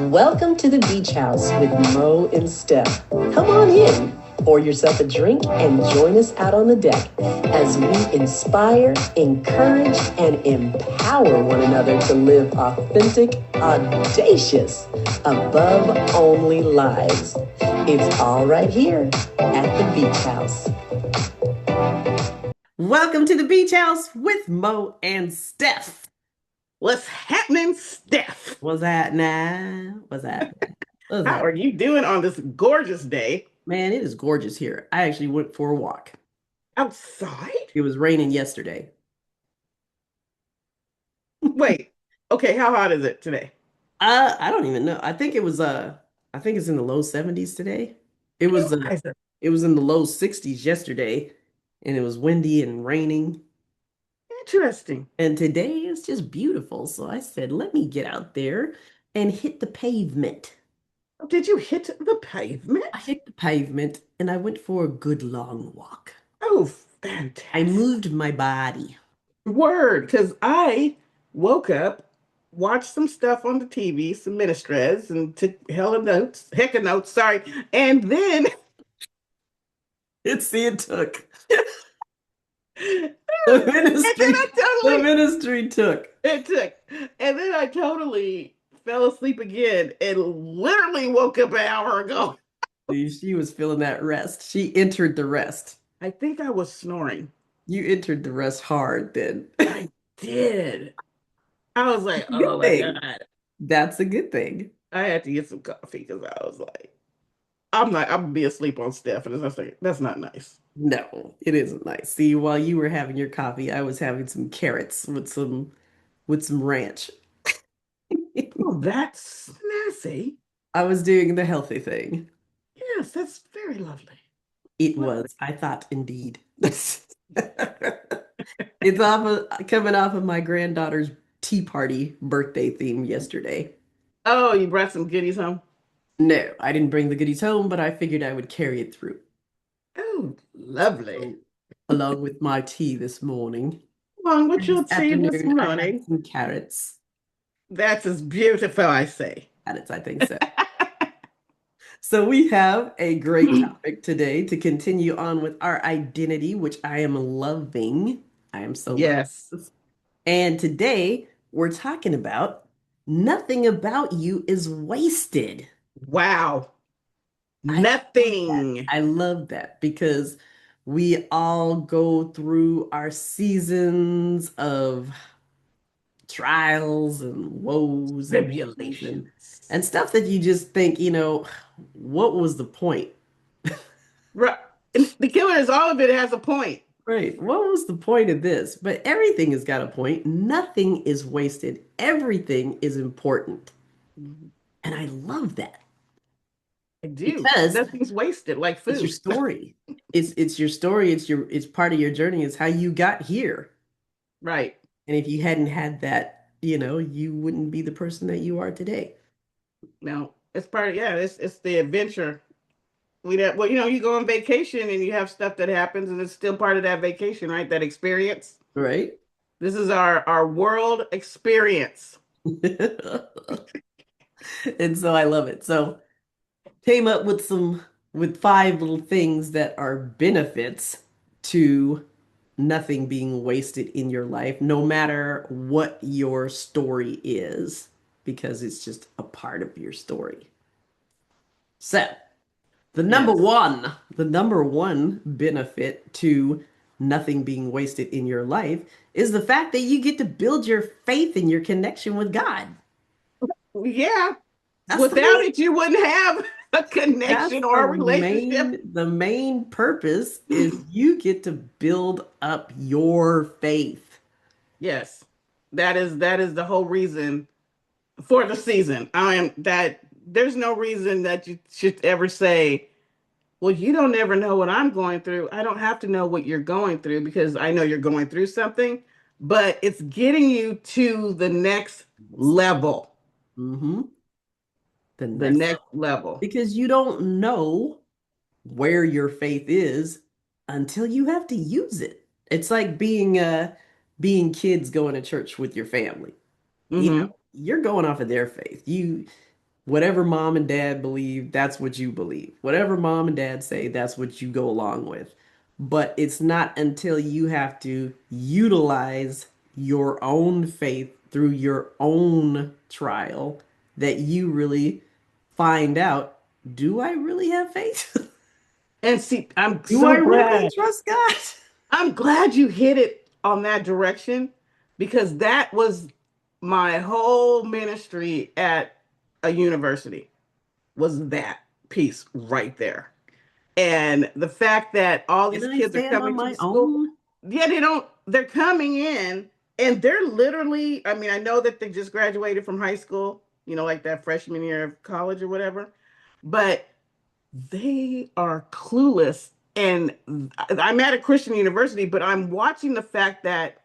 Welcome to the Beach House with Mo and Steph. Come on in, pour yourself a drink, and join us out on the deck as we inspire, encourage, and empower one another to live authentic, audacious, above only lives. It's all right here at the Beach House. Welcome to the Beach House with Mo and Steph. What's happening, Steph? What's that now? What's that? How are you doing on this gorgeous day? Man, it is gorgeous here. I actually went for a walk. Outside? It was raining yesterday. Wait, okay, how hot is it today? I don't even know. I think it's in the low 70s today. It was in the low 60s yesterday, and it was windy and raining. Interesting. And today is just beautiful. So I said, let me get out there and hit the pavement. Did you hit the pavement? I hit the pavement and I went for a good long walk. Oh, fantastic. I moved my body. Word, because I woke up, watched some stuff on the TV, some ministres, and took heck of notes, sorry. And then It took. The ministry took. It took. And then I totally fell asleep again and literally woke up an hour ago. She was feeling that rest. She entered the rest. I think I was snoring. You entered the rest hard then. I did. I was like, oh my God. That's a good thing. I had to get some coffee because I was like, I'm gonna be asleep on Steph, and that's not nice. No, it isn't nice. See, while you were having your coffee, I was having some carrots with some ranch. Oh, that's snazzy. I was doing the healthy thing. Yes, that's very lovely. It was, I thought, indeed. It's coming off of my granddaughter's tea party birthday theme yesterday. Oh, you brought some goodies home? No, I didn't bring the goodies home, but I figured I would carry it through. Oh, lovely. Along with my tea this morning. Along with your tea this morning. Some carrots. That's as beautiful, I say. Carrots, I think so. So we have a great topic today to continue on with our identity, which I am loving. I am so yes. And today we're talking about nothing about you is wasted. Wow. Nothing. I love that because we all go through our seasons of trials and woes tribulations and stuff that you just think, what was the point? Right. The killers, all of it has a point. Right. What was the point of this? But everything has got a point. Nothing is wasted. Everything is important. Mm-hmm. And I love that. I do. Because nothing's wasted, like food. It's your story. it's your story. It's part of your journey. It's how you got here. Right. And if you hadn't had that, you wouldn't be the person that you are today. No, it's part of, it's the adventure. You go on vacation and you have stuff that happens and it's still part of that vacation, right? That experience. Right. This is our world experience. And so I love it. So came up with 5 little things that are benefits to nothing being wasted in your life, no matter what your story is, because it's just a part of your story. So the number one benefit to nothing being wasted in your life is the fact that you get to build your faith and your connection with God. Yeah. Without it, you wouldn't have a connection or a relationship. The main purpose is you get to build up your faith. Yes. That is the whole reason for the season. There's no reason that you should ever say, well, you don't ever know what I'm going through. I don't have to know what you're going through because I know you're going through something, but it's getting you to the next level. Mm-hmm. The next level. Because you don't know where your faith is until you have to use it. It's like being kids going to church with your family. You know, Mm-hmm. you're going off of their faith. Whatever mom and dad believe, that's what you believe. Whatever mom and dad say, that's what you go along with. But it's not until you have to utilize your own faith through your own trial that you really find out, do I really have faith? And see, I'm Do I so really glad. trust God? I'm glad you hit it on that direction because that was my whole ministry at a university was that piece right there. And the fact that all Can these I kids are stand on coming to my the school, own? yeah, they're coming in and they're literally, I mean, I know that they just graduated from high school, like that freshman year of college or whatever, but they are clueless. And I'm at a Christian university, but I'm watching the fact that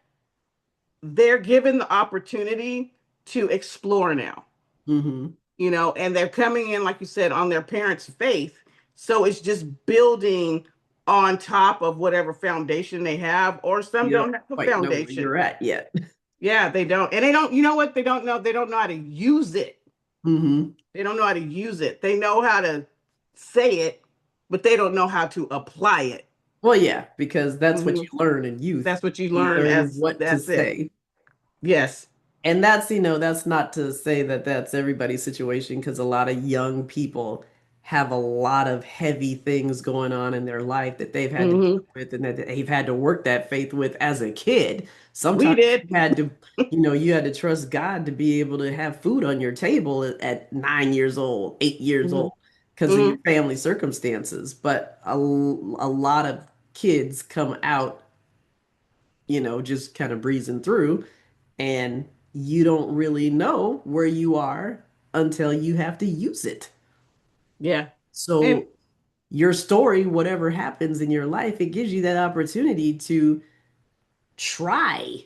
they're given the opportunity to explore now, Hmm. and they're coming in, like you said, on their parents' faith. So it's just building on top of whatever foundation they have, or some You don't don't have a quite know where foundation. you're at yet. Yeah, they don't. And they don't, you know what? They don't know how to use it. Hmm. They don't know how to use it. They know how to say it, but they don't know how to apply it. Well, yeah, because that's what Hmm. you learn in youth. That's what you You learn learn as what to that's it. say. Yes. And that's not to say that that's everybody's situation, because a lot of young people have a lot of heavy things going on in their life that they've had to deal Hmm. with and that they've had to work that faith with as a kid. We Sometimes did. you had to trust God to be able to have food on your table at 9 years old, 8 years Hmm. old, because of your Hmm. family circumstances. But a lot of kids come out, just kind of breezing through, and you don't really know where you are until you have to use it. Yeah. And So your story, whatever happens in your life, it gives you that opportunity to try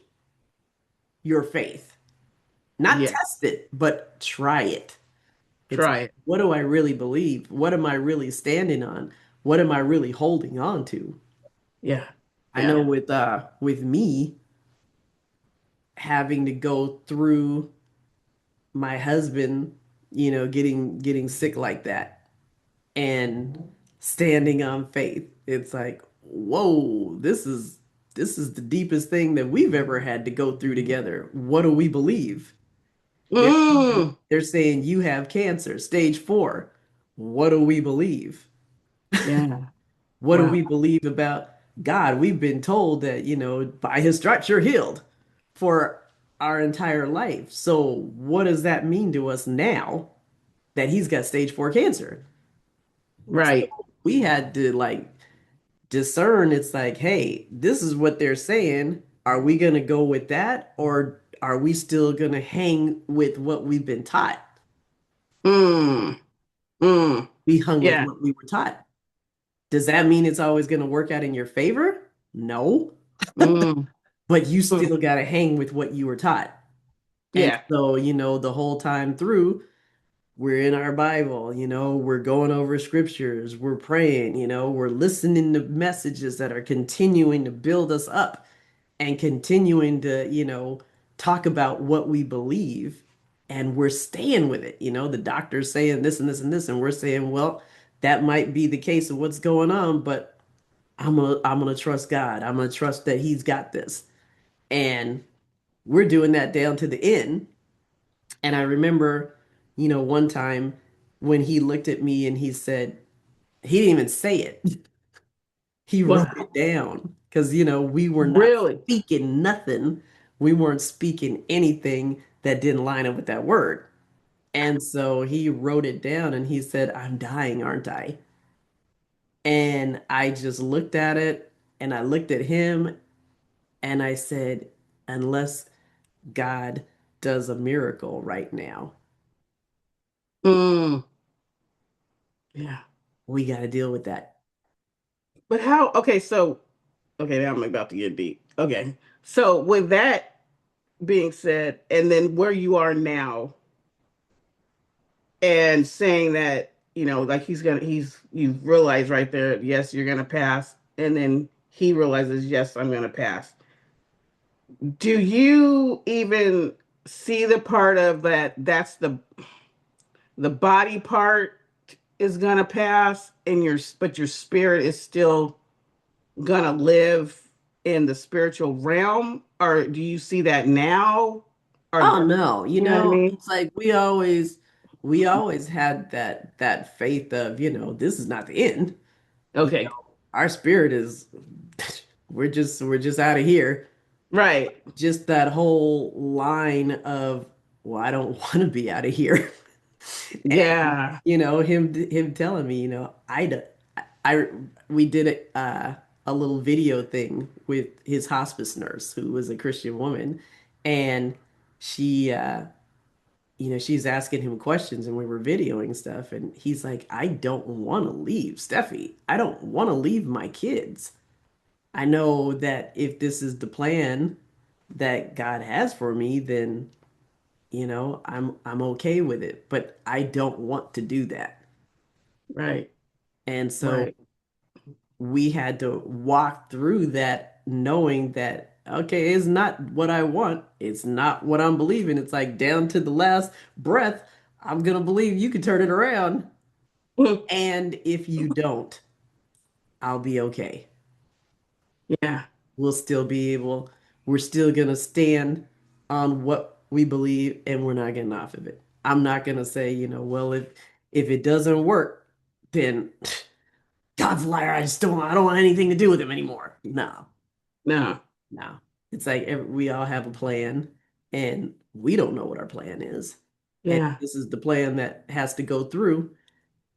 your faith. Not yeah, test it, but try it. It's try it. what do I really believe? What am I really standing on? What am I really holding on to? Yeah. I Yeah. know with me having to go through my husband, getting sick like that and standing on faith. It's like, whoa, this is the deepest thing that we've ever had to go through together. What do we believe? They're Mm. they're saying you have cancer, stage 4. What do we believe? Yeah. What do Wow. we believe about God? We've been told that, by his stripes you're healed for our entire life. So what does that mean to us now that he's got stage 4 cancer? Right. We had to like discern. It's like, hey, this is what they're saying. Are we going to go with that, or are we still going to hang with what we've been taught? Mm. Mm. We hung with Yeah. what we were taught. Does that mean it's always going to work out in your favor? No, Mm. but you Mm. still got to hang with what you were taught. And Yeah. so, the whole time through, we're in our Bible, we're going over scriptures, we're praying, we're listening to messages that are continuing to build us up and continuing to, talk about what we believe. And we're staying with it. The doctor's saying this and this and this, and we're saying, well, that might be the case of what's going on, but I'm gonna trust God. I'm gonna trust that He's got this. And we're doing that down to the end. And I remember, one time when he looked at me and he said, he didn't even say it. He wrote it Wow. down because, we were not Really? speaking nothing. We weren't speaking anything that didn't line up with that word. And so he wrote it down and he said, I'm dying, aren't I? And I just looked at it and I looked at him and I said, unless God does a miracle right now, Mm. Yeah. we got to deal with that. But how? Okay. So, okay, now I'm about to get deep. Okay. So, with that being said, and then where you are now, and saying that, like you realize right there, yes, you're gonna pass, and then he realizes, yes, I'm going to pass. Do you even see the part of that? That's the body part is going to pass, and but your spirit is still going to live in the spiritual realm, or do you see that now? Or Oh no, you know what I mean? it's like we always had that faith of, this is not the end. Okay. Our spirit is we're just out of here. Right. Just that whole line of, well, I don't want to be out of here. And Yeah. him telling me, I we did a little video thing with his hospice nurse who was a Christian woman, and she she's asking him questions and we were videoing stuff, and he's like, I don't want to leave Steffi. I don't want to leave my kids. I know that if this is the plan that God has for me, then I'm okay with it, but I don't want to do that. Right. And so Right. we had to walk through that knowing that, okay, it's not what I want. It's not what I'm believing. It's like down to the last breath, I'm gonna believe you can turn it around. And if you don't, I'll be okay. Yeah. We'll still be able, we're still gonna stand on what we believe and we're not getting off of it. I'm not gonna say, well, if it doesn't work, then God's a liar. I don't want anything to do with him anymore. No, No. no. It's like we all have a plan and we don't know what our plan is. And Yeah. this is the plan that has to go through,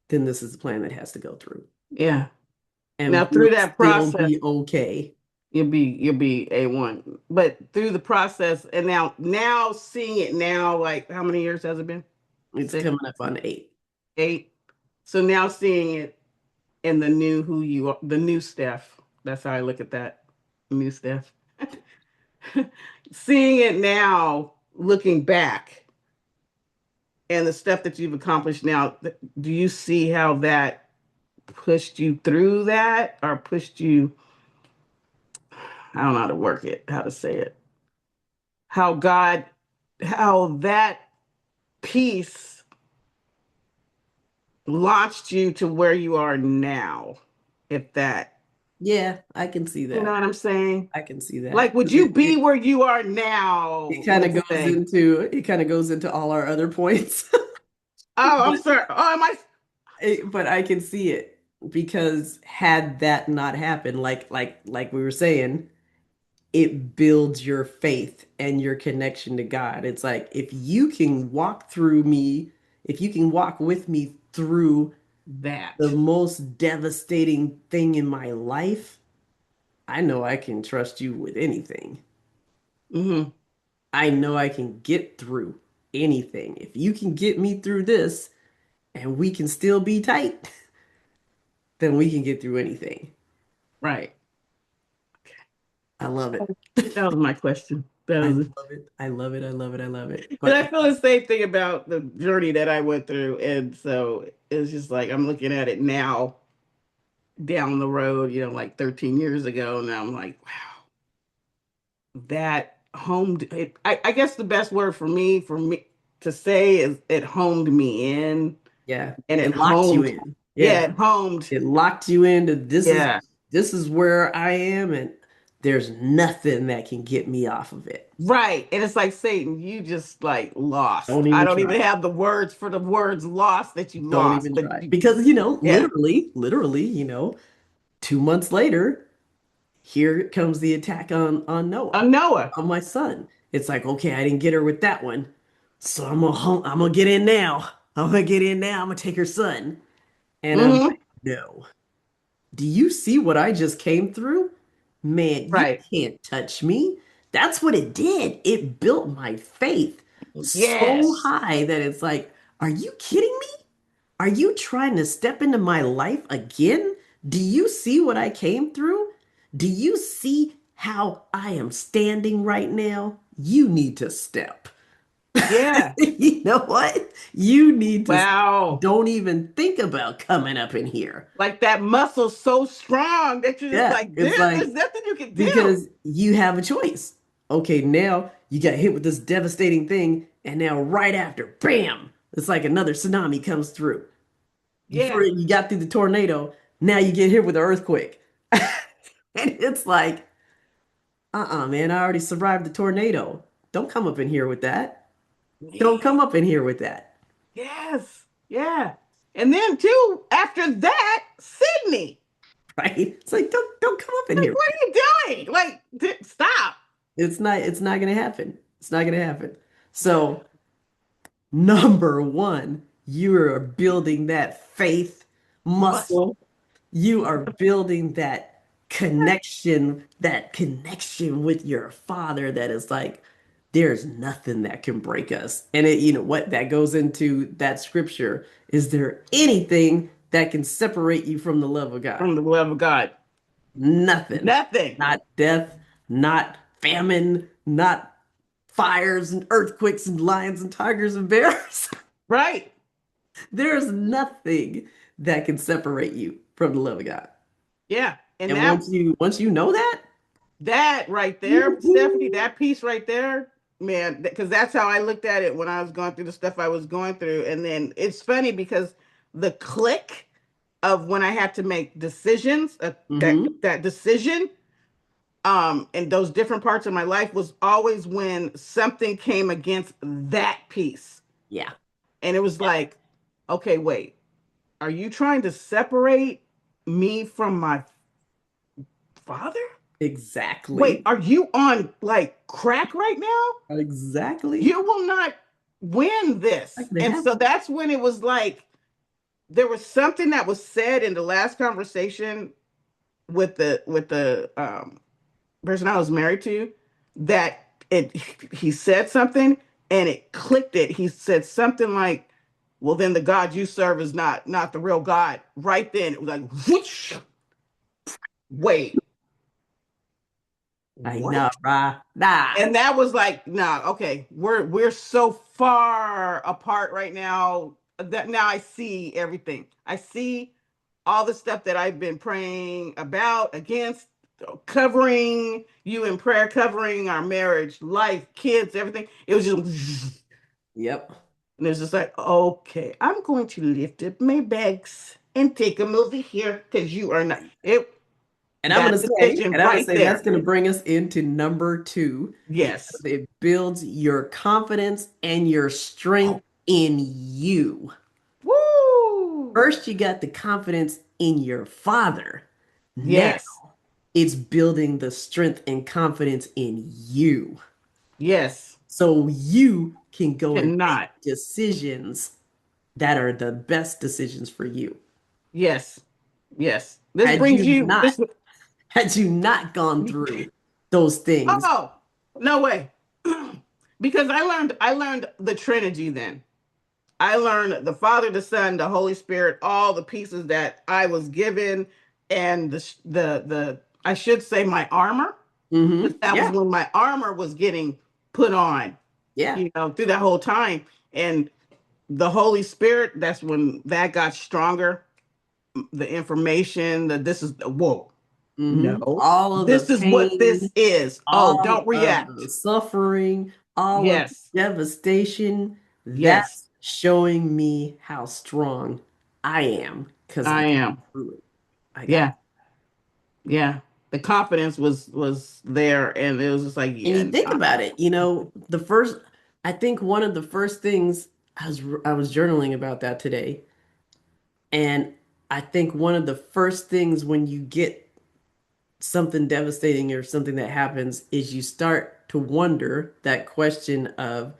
then this is the plan that has to go through. Yeah. Now And we'll through that still process, be okay. you'll be A1. But through the process, and now seeing it now, like how many years has it been? It's Six, coming up on 8. 8. So now seeing it in the new who you are, the new Steph. That's how I look at that. New Steph. Seeing it now, looking back, and the stuff that you've accomplished now, do you see how that pushed you through that, or pushed you? I don't know how to work it, how to say it. How God, how that piece launched you to where you are now, if that, Yeah, I can see you know that. what I'm saying? I can see that. Like, would 'Cause you be where you are now, it kind of let's goes say? into it kind of goes into all our other points. Oh, I'm But sorry. Oh, am I? but I can see it because had that not happened, like we were saying, it builds your faith and your connection to God. It's like if you can walk through me, if you can walk with me through the That. most devastating thing in my life, I know I can trust you with anything. Hmm. I know I can get through anything. If you can get me through this and we can still be tight, then we can get through anything. Right. I love it. That was my question. That I was it. love it. I love it. I love it. I love it. And But I feel the same thing about the journey that I went through. And so it's just like I'm looking at it now down the road, like 13 years ago. And I'm like, wow, that homed it. I guess the best word for me to say is it homed me in, yeah, and it it locked you homed. in. Yeah, Yeah, it homed. it locked you into Yeah. this is where I am, and there's nothing that can get me off of it. Right. And it's like Satan, you just like lost. Don't I even don't try. even have the words for the words lost that you Don't lost. even But try. Because, yeah. literally, 2 months later, here comes the attack on Noah, Noah. on my son. It's like, okay, I didn't get her with that one. So I'm gonna get in now. I'm gonna get in now. I'm gonna take her son. And I'm Hmm. like, no. Do you see what I just came through? Man, you Right. can't touch me. That's what it did. It built my faith so Yes. high that it's like, are you kidding me? Are you trying to step into my life again? Do you see what I came through? Do you see how I am standing right now? You need to step. Yeah. You know what? You need to Wow. don't even think about coming up in here. Like that muscle's so strong that you're just Yeah, like, it's there's like nothing you can do. because you have a choice. Okay, now you got hit with this devastating thing, and now right after, bam, it's like another tsunami comes through. Before Yeah. you got through the tornado, now you get hit with an earthquake. And it's like, man, I already survived the tornado. Don't come up in here with that. Don't come up in here with that. Yes. Yeah. And then too, after that, Sydney. Right? It's like, don't come up in Like, here. what are you doing? Like, stop. It's not gonna happen. It's not gonna happen. So number one, you are building that faith Muscle. muscle. You are building that connection with your father that is like, there's nothing that can break us. And you know what? That goes into that scripture. Is there anything that can separate you from the love of God? From the love of God. Nothing. Nothing. Not death, not famine, not fires and earthquakes and lions and tigers and bears. Right. There's nothing that can separate you from the love of God. Yeah. And And that once you know that, that right there, Stephanie, woo-hoo, that piece right there, man, because that's how I looked at it when I was going through the stuff I was going through. And then it's funny because the click of when I had to make decisions, mhm, that decision, in those different parts of my life was always when something came against that piece. yeah, And it was yeah, like, okay, wait, are you trying to separate me from my father? Wait, exactly, are you on like crack right now? exactly. You will not win Not this. gonna And so happen. that's when it was like there was something that was said in the last conversation with the person I was married to that it he said something and it clicked it. He said something like, well, then the God you serve is not the real God. Right then it was like, whoosh, wait, I know, what? rah, nah. And that was like, nah, okay, we're so far apart right now that now I see everything. I see all the stuff that I've been praying about, against, covering you in prayer, covering our marriage, life, kids, everything. It was just Yep. and it was just like, okay, I'm going to lift up my bags and take them over here because you are not it. And I'm That gonna say, decision and I'm gonna right say that's there. gonna bring us into number two Yes. because it builds your confidence and your strength in you. Woo! First, you got the confidence in your father. Now Yes. it's building the strength and confidence in you. Yes. So you can go and make Cannot. decisions that are the best decisions for you. Yes. Yes. This Had brings you you not, this. had you not gone through those things, Oh, no way. Because I learned the Trinity then. I learned the Father, the Son, the Holy Spirit, all the pieces that I was given, and the I should say my armor, because that was yeah, when my armor was getting put on, yeah, through that whole time. And the Holy Spirit, that's when that got stronger. The information that this is whoa, no, all of the this is what pain, this is. Oh, all don't of the react. suffering, all of the Yes, devastation, yes, that's showing me how strong I am because I I got am. through it. I got Yeah, yeah. The confidence was there, and it was just like, And yeah, you think nah. about it, I think one of the first things I was journaling about that today, and I think one of the first things when you get something devastating or something that happens is you start to wonder that question of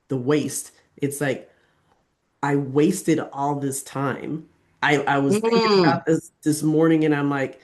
the waste. It's like I wasted all this time. I was thinking Mm. about this morning and I'm like,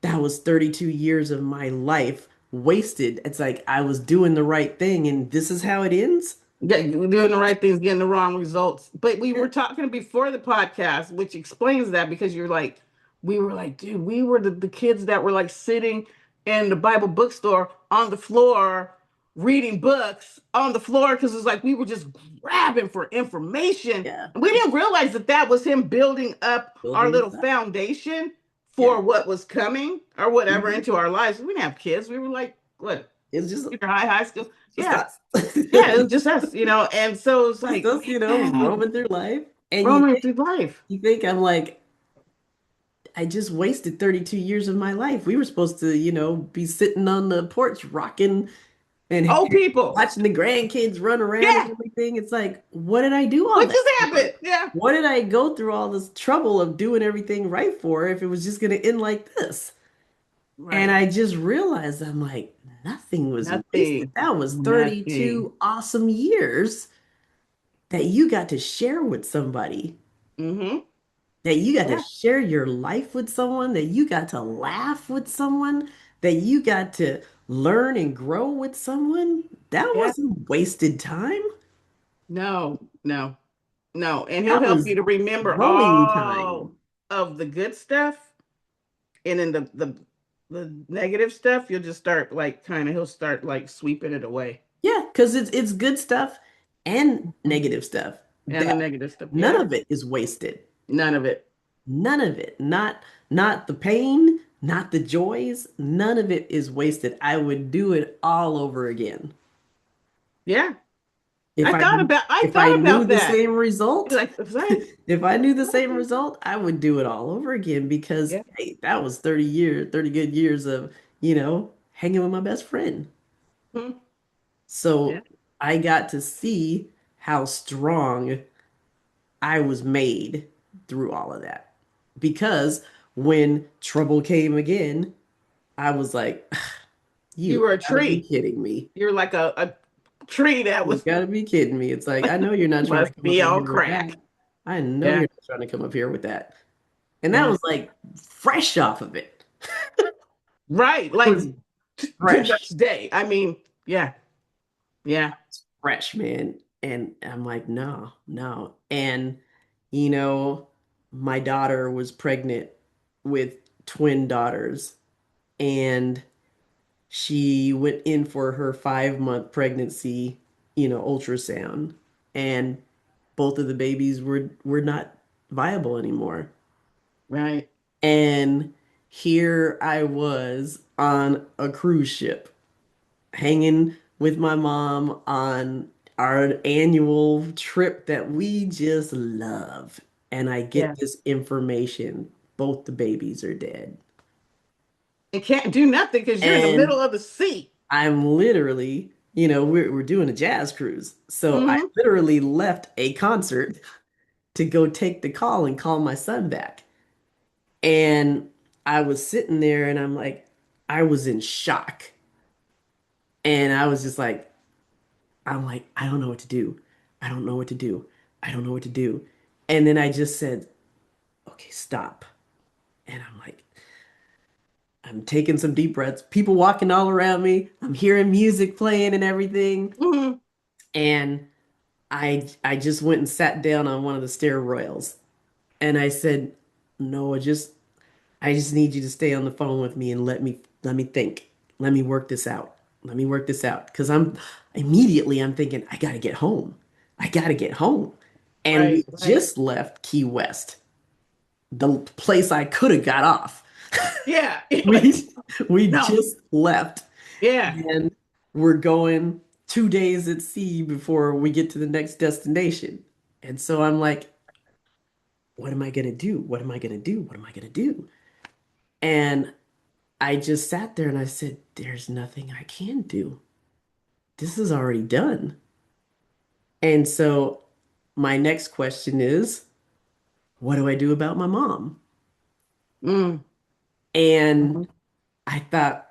that was 32 years of my life wasted. It's like I was doing the right thing and this is how it ends. You're doing the right things, getting the wrong results. But we Yeah. were talking before the podcast, which explains that because you're like, we were like, dude, we were the kids that were like sitting in the Bible bookstore on the floor reading books on the floor because it's like we were just grabbing for information. Yeah. And we didn't realize that that was him building up our Building little this up. foundation Yeah. for what was coming or whatever Mhm. into our lives. We didn't have kids. We were like, what, It's just junior high, high school? just Yeah. us. Yeah, it was just us, And so it's Just like, us, man, roaming through life. And roaming through life. you think I'm like, I just wasted 32 years of my life. We were supposed to, be sitting on the porch rocking and Old people. watching the grandkids run around and Yeah. everything. It's like, what did I do all What that just for? happened? Yeah. What did I go through all this trouble of doing everything right for if it was just going to end like this? And Right. I just realized I'm like, nothing was wasted. Nothing. That was Nothing. 32 awesome years that you got to share with somebody, Mm-hmm. that you got to Yeah. share your life with someone, that you got to laugh with someone, that you got to learn and grow with someone. That Yeah. wasn't wasted time. No, no, no. And he'll That help was you to remember growing all time. of the good stuff. And then the negative stuff, you'll just start like kind of he'll start like sweeping it away. Yeah, because it's good stuff and negative stuff. And the That negative stuff. none Yeah. of it is wasted. None of it. None of it. Not the pain, not the joys. None of it is wasted. I would do it all over again. Yeah. If I I if I thought knew about the that. same result, Like, was I? if I knew the same result, I would do it all over again because Yeah. hey, that was 30 years, 30 good years of, hanging with my best friend. Mhm. Yeah. So I got to see how strong I was made through all of that. Because when trouble came again, I was like, You you were a gotta be tree. kidding me. You're like a tree that You was gotta be kidding me. It's like, I know you're not trying to must come up be in all here with that. crack. I know Yeah. you're not trying to come up here with that. And that Yeah. was like fresh off of it. Right. It Like was the fresh, next day. I mean, yeah. Yeah. fresh, man. And I'm like, no, no. And, you know, my daughter was pregnant with twin daughters, and she went in for her 5 month pregnancy, ultrasound, and both of the babies were not viable anymore. Right. And here I was on a cruise ship, hanging with my mom on our annual trip that we just love. And I Yeah. get this information, both the babies are dead. It can't do nothing because you're in the middle And of the sea. I'm literally, we're doing a jazz cruise. So I Hmm. literally left a concert to go take the call and call my son back. And I was sitting there and I'm like, I was in shock. And I was just like, I'm like, I don't know what to do. I don't know what to do. I don't know what to do. And then I just said, okay, stop. And I'm like, I'm taking some deep breaths. People walking all around me. I'm hearing music playing and everything. Hmm. And I just went and sat down on one of the stair rails. And I said, no, I just need you to stay on the phone with me and let me think. Let me work this out. Let me work this out. Because I'm thinking, I gotta get home. I gotta get home. And we Right. Right. just left Key West, the place I could have got off. Yeah. Like, We we no. just left, Yeah. and we're going 2 days at sea before we get to the next destination. And so I'm like, what am I gonna do? What am I gonna do? What am I gonna do? And I just sat there and I said, there's nothing I can do. This is already done. And so my next question is, what do I do about my mom? Mm. And Mhm. I thought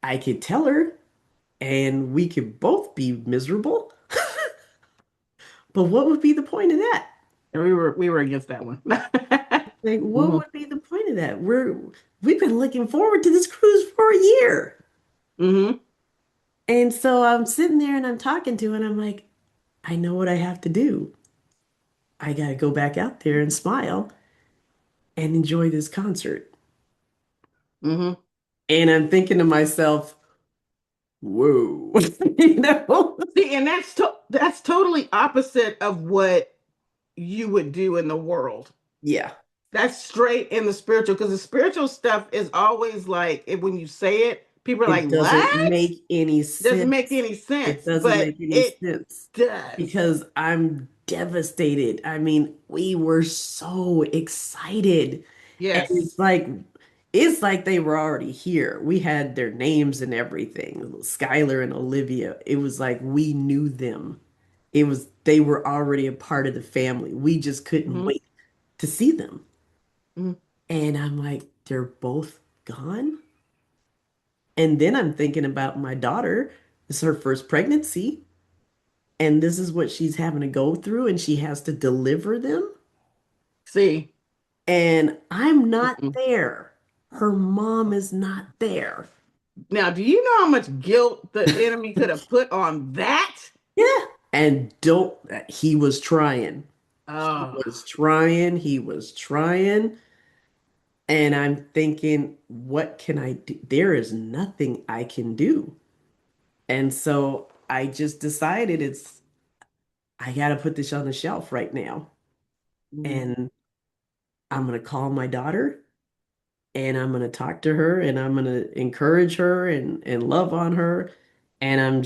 I could tell her and we could both be miserable. But what would be the point of that? And we were against that one. Like, what Hmm. would be the point of that? We've been looking forward to this cruise for a year. Hmm. And so I'm sitting there and I'm talking to her and I'm like, I know what I have to do. I got to go back out there and smile and enjoy this concert. Hmm. And I'm thinking to myself, whoa, you know? See, and that's totally opposite of what you would do in the world. Yeah, That's straight in the spiritual, because the spiritual stuff is always like when you say it, people are like, it doesn't "What?" make any Doesn't make sense. any It sense, doesn't but make any it sense does. because I'm devastated. I mean, we were so excited. And Yes. it's like they were already here. We had their names and everything. Skylar and Olivia. It was like we knew them. It was they were already a part of the family. We just couldn't Hmm. wait to see them. Hmm. And I'm like, they're both gone. And then I'm thinking about my daughter. It's her first pregnancy, and this is what she's having to go through, and she has to deliver them. See. And I'm not Mm-mm. there. Her mom is not there. Now, do you know how much guilt the enemy could have put on that? Yeah. And don't, he was trying. He Oh. was trying. He was trying. And I'm thinking, what can I do? There is nothing I can do. And so I just decided I got to put this on the shelf right now. Mm. And I'm going to call my daughter and I'm going to talk to her and I'm going to encourage her and love on her. And I'm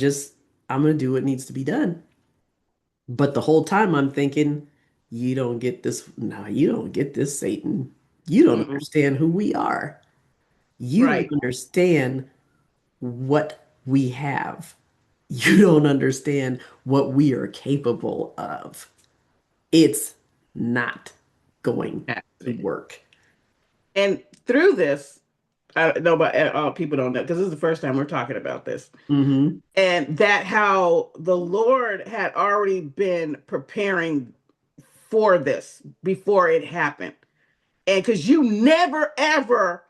going to do what needs to be done. But the whole time I'm thinking, you don't get this. No, you don't get this, Satan. You don't Mm-mm. understand who we are. You don't Right. understand what we have. You don't understand what we are capable of. It's not going to work. And through this, I know, but people don't know because this is the first time we're talking about this. Hmm. And that how the Lord had already been preparing for this before it happened. And because you never ever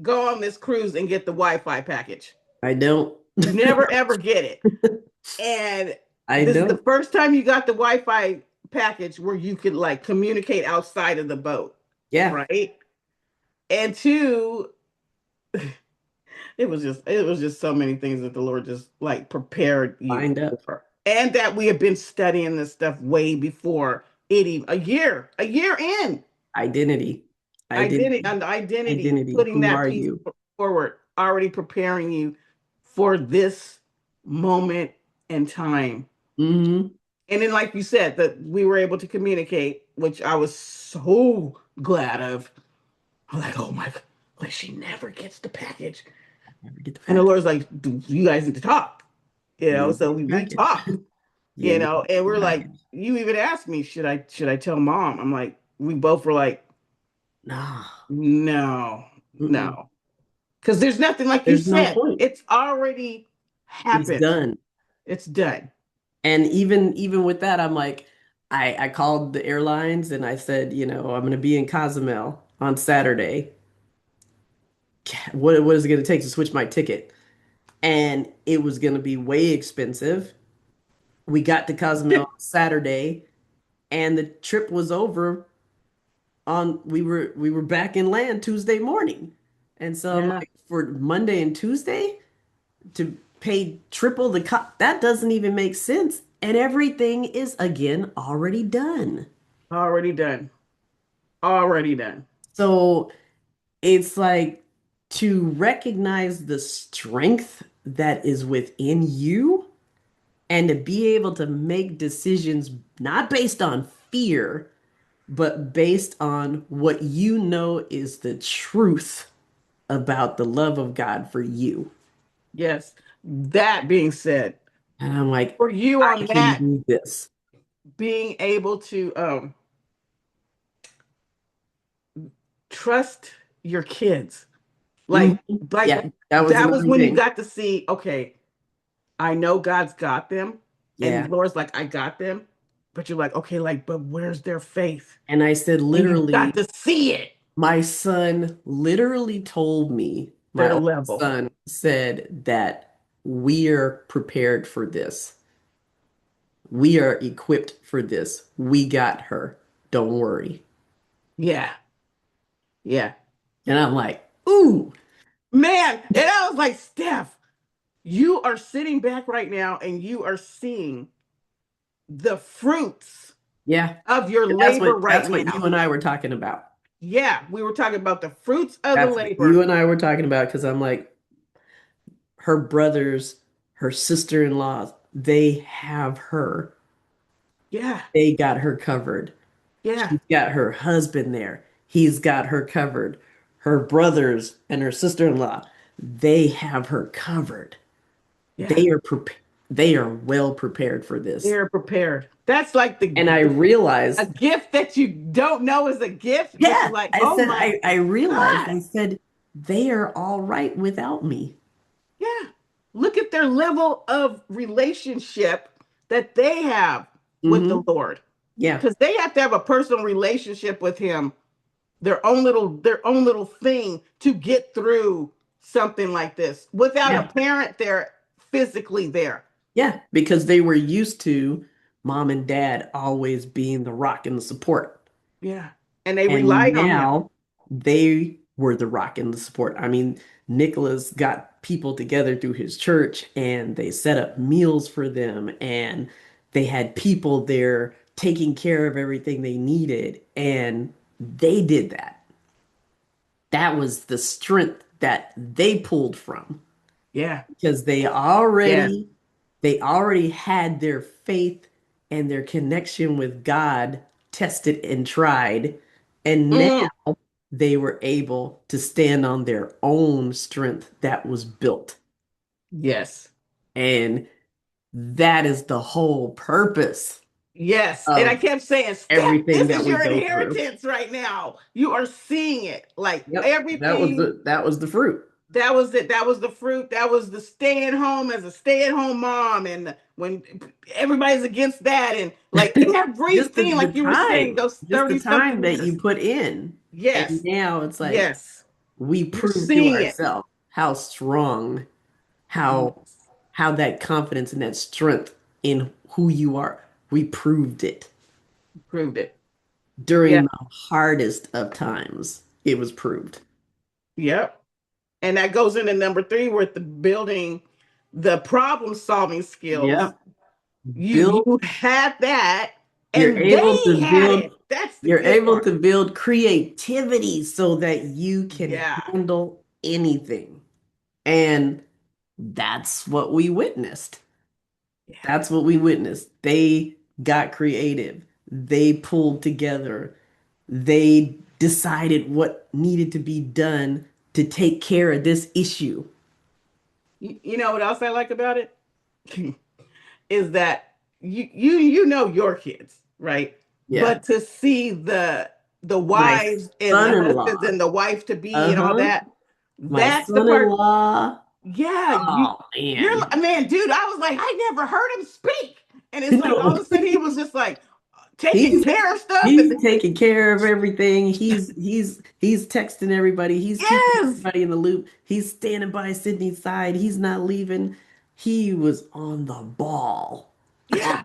go on this cruise and get the Wi-Fi package. I don't. You never ever get it. And I this is the don't. first time you got the Wi-Fi package where you could like communicate outside of the boat, Yeah, right? And two, it was just so many things that the Lord just like prepared you lined up. for. And that we have been studying this stuff way before it even a year in. Identity. Identity Identity. and identity, Identity. putting Who that are piece you? forward, already preparing you for this moment and time. Hmm. And then, like you said, that we were able to communicate, which I was so glad of. I'm like, oh my God, like she never gets the package. Never get the And the package. Lord's like, you guys need to talk, You need to so get the we package. talked, You need to and get we're the like, package. you even asked me, should I tell mom? I'm like, we both were like, No. no, Mm-mm. no. Because there's nothing, like you There's no said, point. it's already It's happened. done. It's done. And even with that, I'm like, I called the airlines and I said, I'm going to be in Cozumel on Saturday. What is it going to take to switch my ticket? And it was going to be way expensive. We got to Cozumel on Saturday, and the trip was over on we were back in land Tuesday morning. And so I'm Yeah, like, for Monday and Tuesday to pay triple that doesn't even make sense. And everything is again already done. already done. Already done. So it's like to recognize the strength that is within you and to be able to make decisions not based on fear, but based on what you know is the truth about the love of God for you. Yes. That being said, And I'm like, for you I on can that, do this. being able to trust your kids. Mhm. Like Yeah, that was that was another when you thing. got to see, okay, I know God's got them, Yeah. and Lord's like, I got them, but you're like, okay, like, but where's their faith? And I said, And you got literally, to see it, my son literally told me, my their oldest level. son said that we are prepared for this. We are equipped for this. We got her. Don't worry. Yeah, yeah. And I'm like, ooh, Man, and I was like, Steph, You are sitting back right now and you are seeing the fruits Yeah. of your And labor right that's what you now. and I were talking about. Yeah, we were talking about the fruits of the That's what you labor. and I were talking about because I'm like, her brothers, her sister-in-laws, they have her. Yeah, They got her covered. yeah, She's got her husband there. He's got her covered. Her brothers and her sister-in-law, they have her covered. yeah. They are well prepared for this. They're prepared. That's like And I a realized, gift that you don't know is a gift, but you're yeah, like, I oh said, my I realized, God. I said, they are all right without me. Yeah. Look at their level of relationship that they have with the Hmm. Lord. Yeah, Because they have to have a personal relationship with him, their own little thing to get through something like this without a yeah, parent there physically there. yeah, because they were used to mom and dad always being the rock and the support. Yeah. And they And relied on him. now they were the rock and the support. I mean, Nicholas got people together through his church and they set up meals for them and they had people there taking care of everything they needed. And they did that. That was the strength that they pulled from Yeah. because Yes. they already had their faith and their connection with God tested and tried. And Mm. now they were able to stand on their own strength that was built. Yes. And that is the whole purpose Yes. And I of kept saying, Steph, everything this that is we your go through. inheritance right now. You are seeing it. Like Yep, everything. that was the fruit. That was it. That was the fruit. That was the staying home as a stay-at-home mom. And when everybody's against that, and like everything, like you were saying, those Just the 30 time something that years. you put in. And Yes. now it's like Yes. we You're prove to seeing it. ourselves how strong, how Yes. how that confidence and that strength in who you are. We proved it Proved it. during Yeah. the hardest of times. It was proved. Yep. And that goes into number three with the building the problem solving skills. Yep. You Build, had that you're and able they to had build, it. That's the you're good able part. to build creativity so that you can Yeah. handle anything. And that's what we witnessed. Yeah. That's what we witnessed. They got creative. They pulled together. They decided what needed to be done to take care of this issue. You know what else I like about it? Is that you know your kids, right? Yeah. But to see the My wives and the husbands son-in-law. and the wife to be and all Uh-huh. that, My that's the part. son-in-law. Yeah, Oh you're man. man, dude. I was like, I never heard him speak, and it's like all No. of a sudden he was just like taking He's care of stuff, and he's taking care of everything. He's texting everybody. He's keeping yes, everybody in the loop. He's standing by Sydney's side. He's not leaving. He was on the ball. yeah.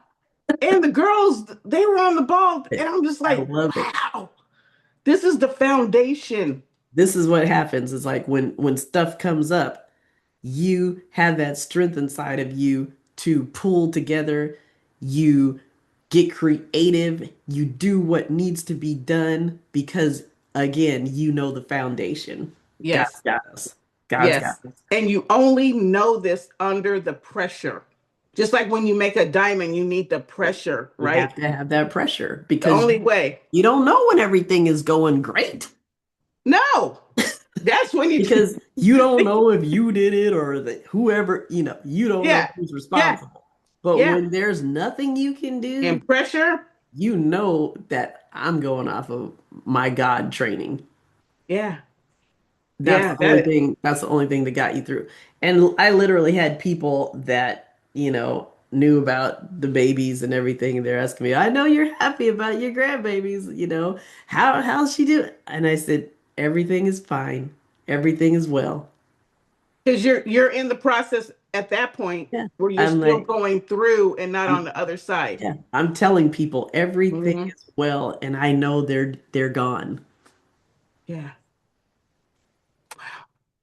And the girls, they were on the ball, and I'm just I like, love it. wow, this is the foundation. This is what happens. It's like when stuff comes up, you have that strength inside of you to pull together. You get creative. You do what needs to be done because again, you know the foundation. God's Yes. got us. God's got Yes. us. And you only know this under the pressure. Just like when you make a diamond, you need the Yep. pressure, You have right? to have that pressure The because only way. you don't know when everything is going great. No, that's when you, Because you don't know if you did it or that whoever, you don't know yeah, who's yeah, responsible. But yeah. when there's nothing you can do, And pressure, you know that I'm going off of my God training. yeah, That's yeah. the only That thing, that's the only thing that got you through. And I literally had people that, knew about the babies and everything, and they're asking me, I know you're happy about your grandbabies, how's she doing? And I said, everything is fine. Everything is well. because you're in the process at that point Yeah. where you're I'm still like, going through and not on I'm the other side. yeah, I'm telling people everything Hmm. is well, and I know they're gone. Yeah.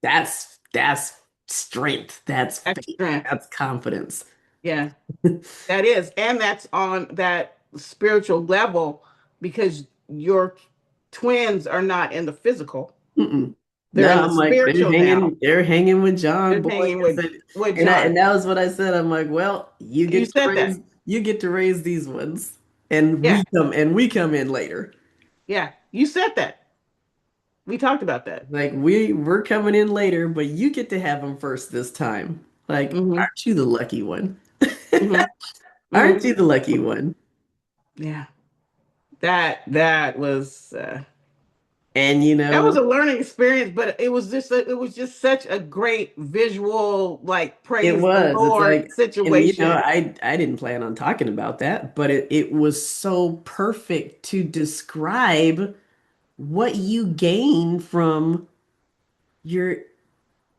That's strength. That's That's faith. strength. That's confidence. Yeah, that is. And that's on that spiritual level because your twins are not in the physical. Mm-mm. They're No, in the I'm like spiritual now. they're hanging with John, They're boy. hanging 'Cause with and John. that was what I said. I'm like, well, You said that. you get to raise these ones, Yeah. and we come in later. Yeah. You said that. We talked about that. Like we're coming in later, but you get to have them first this time. Like, Mm-hmm. aren't you the lucky one? Mm-hmm. Aren't Mm-hmm. you the lucky one? Yeah. That was And you that was know, a learning experience, but it was just such a great visual, like it praise the was. It's Lord like, and you know, situation. I didn't plan on talking about that, but it was so perfect to describe what you gain from your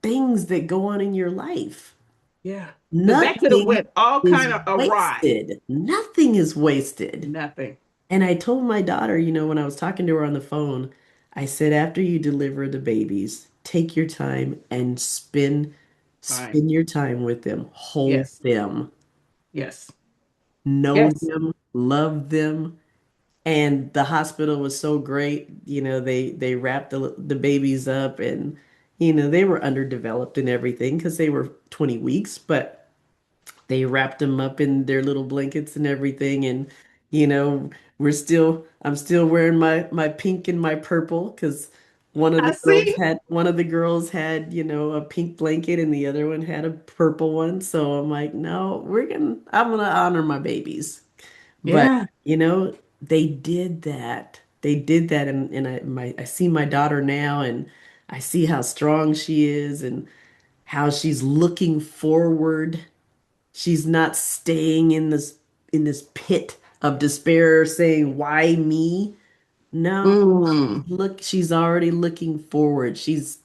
things that go on in your life. Yeah. Because that could have Nothing went all is kind of awry. wasted. Nothing is wasted. Nothing. And I told my daughter, you know, when I was talking to her on the phone, I said, after you deliver the babies, take your time and Fine. spend your time with them, hold Yes. them, Yes. know Yes. them, love them. And the hospital was so great. You know, they wrapped the babies up, and you know, they were underdeveloped and everything because they were 20 weeks, but they wrapped them up in their little blankets and everything. And you know, I'm still wearing my pink and my purple because I see. one of the girls had, you know, a pink blanket and the other one had a purple one. So I'm like, no, I'm gonna honor my babies. But Yeah. you know, they did that. They did that, and I see my daughter now, and I see how strong she is, and how she's looking forward. She's not staying in this pit of despair, saying, "Why me?" No, Mm. look, she's already looking forward. She's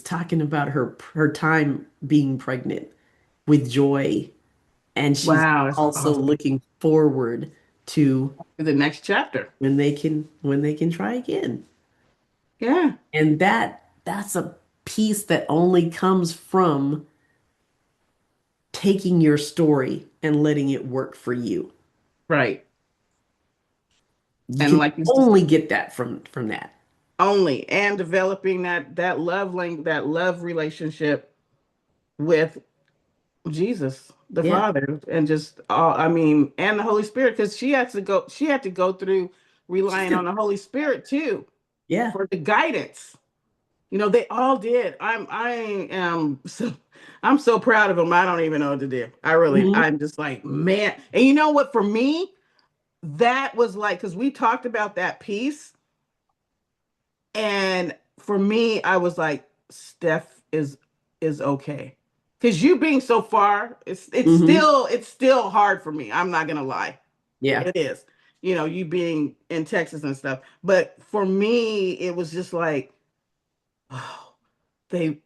talking about her time being pregnant with joy, and she's Wow, it's also awesome. looking forward to The next chapter. when they can try again. Yeah. And that's a piece that only comes from taking your story and letting it work for you. Right. You And can like you only get that from that. only and developing that love relationship with Jesus the Yeah. Father and just all I mean and the Holy Spirit because she had to go through She's relying on good. the Holy Spirit too Yeah. for the guidance. You know, they all did. I am so I'm so proud of them. I don't even know what to do. Mhm. I'm just like, man. And you know what, for me, that was like because we talked about that piece. And for me, I was like, Steph is okay. Because you being so far, Mhm. it's still hard for me. I'm not gonna lie. Yeah. It is. You know, you being in Texas and stuff. But for me, it was just like, oh, they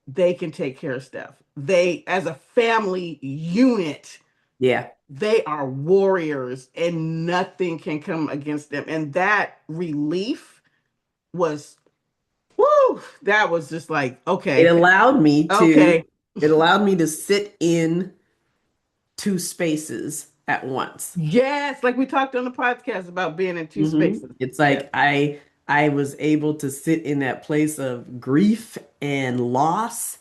they can take care of Steph. They, as a family unit, Yeah. they are warriors and nothing can come against them. And that relief was woo, that was just like, It okay, allowed me to okay. it allowed me to sit in two spaces at once. Yes, like we talked on the podcast about being in two spaces. It's Yes. like I was able to sit in that place of grief and loss,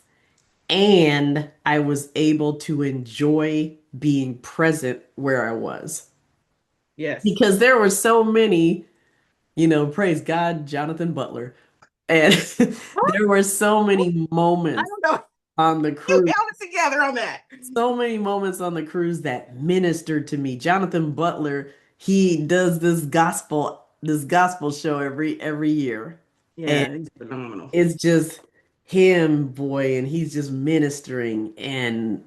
and I was able to enjoy being present where I was. Yes. Because there were so many, you know, praise God, Jonathan Butler. And there were so many I moments don't know. on the You cruise, held it together on that. so many moments on the cruise that ministered to me. Jonathan Butler, he does this gospel show every year. And Yeah, he's phenomenal. it's just him, boy, and he's just ministering, and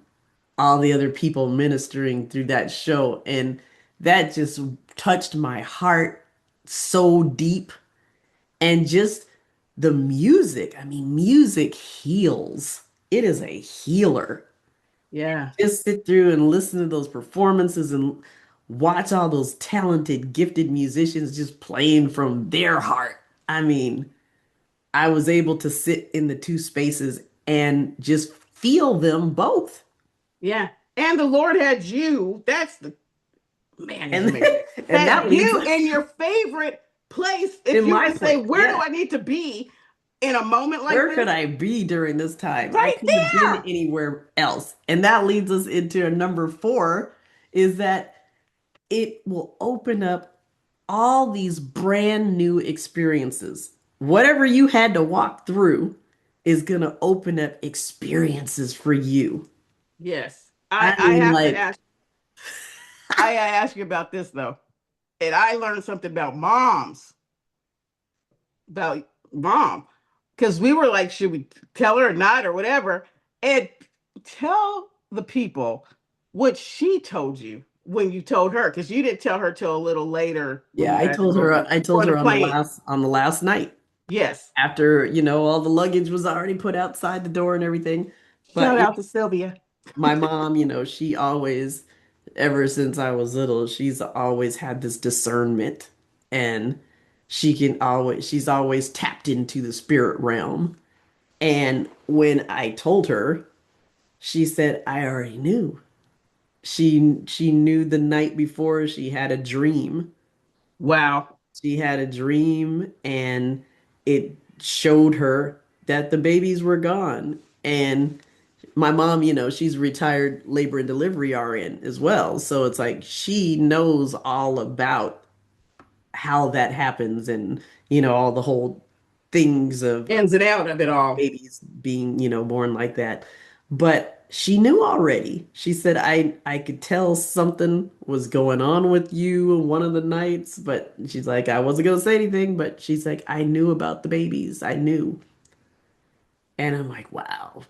all the other people ministering through that show. And that just touched my heart so deep. And just the music, I mean, music heals. It is a healer. Yeah. Just sit through and listen to those performances and watch all those talented, gifted musicians just playing from their heart. I mean, I was able to sit in the two spaces and just feel them both. Yeah. And the Lord had you. That's the man, he's And amazing. and Had that leads you in your favorite place. If in you were my to say, place. where do Yeah. I need to be in a moment like Where could this? I be during this time? I Right could have been there. anywhere else. And that leads us into number four is that it will open up all these brand new experiences. Whatever you had to walk through is going to open up experiences for you. Yes. I I mean, have to like, ask. I ask you about this though. And I learned something about moms, about mom. Because we were like, should we tell her or not or whatever? And tell the people what she told you when you told her, because you didn't tell her till a little later when yeah, you guys were I told on the her plane. on the last night Yes. after, all the luggage was already put outside the door and everything. But Shout out to Sylvia. my mom, she always, ever since I was little, she's always had this discernment and she's always tapped into the spirit realm. And when I told her, she said, I already knew. She knew the night before she had a dream. Wow. She had a dream and it showed her that the babies were gone. And my mom, she's retired labor and delivery RN as well. So it's like she knows all about how that happens and, all the whole things of Ins and out of it all. babies being, born like that. But she knew already. She said, I could tell something was going on with you one of the nights, but she's like, I wasn't gonna say anything, but she's like, I knew about the babies. I knew. And I'm like, wow.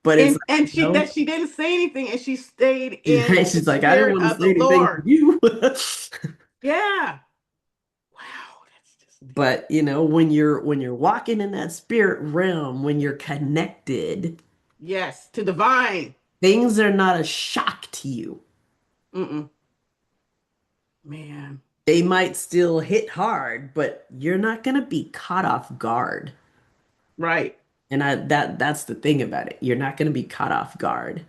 But it's like, And she didn't say anything and she stayed in the she's like, I didn't spirit want to of the say anything to Lord. you. Yeah. Wow. That's just deep. But when you're walking in that spirit realm, when you're connected, Yes. To the vine. things are not a shock to you. Mm-mm. Man. They might still hit hard, but you're not going to be caught off guard. Right. And that's the thing about it. You're not going to be caught off guard.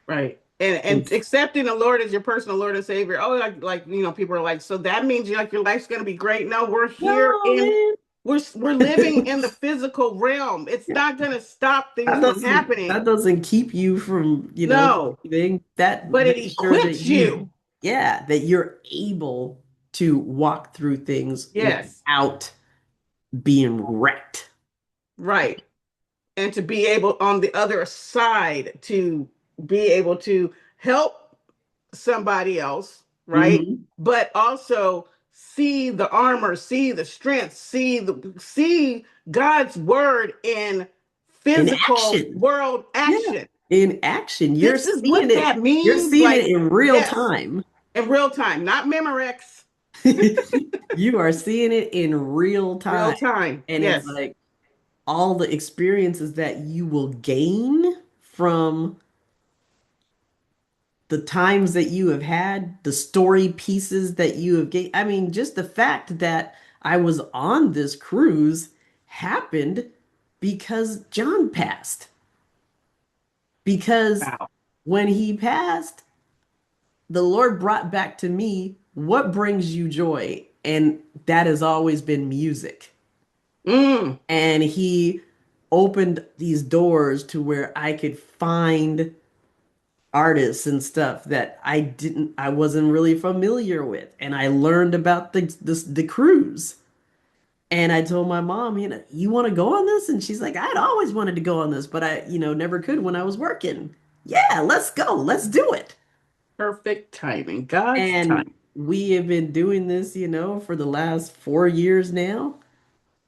Right. And It's accepting the Lord as your personal Lord and Savior. Oh, like people are like, so that means you like your life's gonna be great. No, we're here no, in man. we're living in the physical realm. It's not gonna stop things from That happening. doesn't keep you from, No, anything. That but it makes sure that equips you. that you're able to walk through things Yes, without being wrecked. right. And to be able on the other side to be able to help somebody else, right? Mhm. But also see the armor, see the strength, see God's word in In physical action. world Yeah. action. In action. This is what that You're means. seeing it Like, in real yes, time. in real time, not Memorex, You are seeing it in real real time. time. And it's Yes. like all the experiences that you will gain from the times that you have had, the story pieces that you have gained. I mean, just the fact that I was on this cruise happened because John passed. Because Wow. when he passed, the Lord brought back to me what brings you joy. And that has always been music. Mm, And he opened these doors to where I could find artists and stuff that I wasn't really familiar with. And I learned about the cruise. And I told my mom, you want to go on this? And she's like, I'd always wanted to go on this, but I, never could when I was working. Yeah, let's go. Let's do it. perfect timing. God's And time. we have been doing this, for the last 4 years now.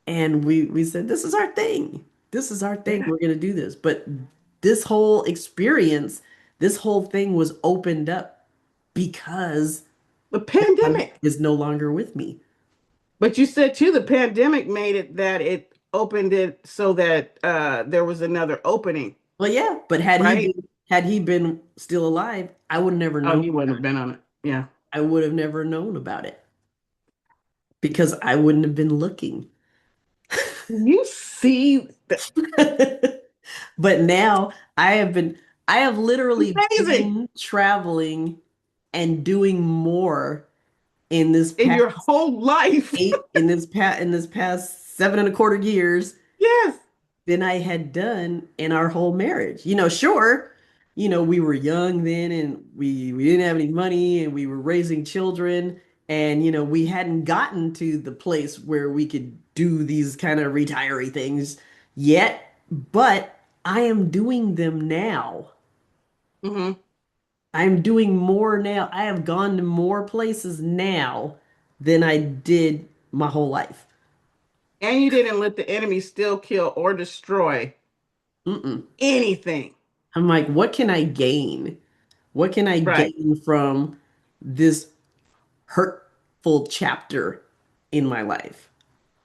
And we said, this is our thing. This is our thing. Yeah. We're gonna do this. But this whole experience, this whole thing was opened up because The God pandemic. is no longer with me. But you said too, the pandemic made it that it opened it so that there was another opening, Well, yeah, but right? had he been still alive, I would never Oh, know. you wouldn't have been on it. Yeah. I would have never known about it because I wouldn't have been looking. You see, But now I have literally Amazing. been traveling and doing more in this In past your whole life. in this past 7.25 years Yes. than I had done in our whole marriage. You know, sure, you know, we were young then and we didn't have any money and we were raising children and you know, we hadn't gotten to the place where we could do these kind of retiree things yet, but I am doing them now. Hmm. I'm doing more now. I have gone to more places now than I did my whole life. And you didn't let the enemy still kill or destroy Mm-mm. anything. I'm like, what can I gain? What can I Right. gain from this hurtful chapter in my life?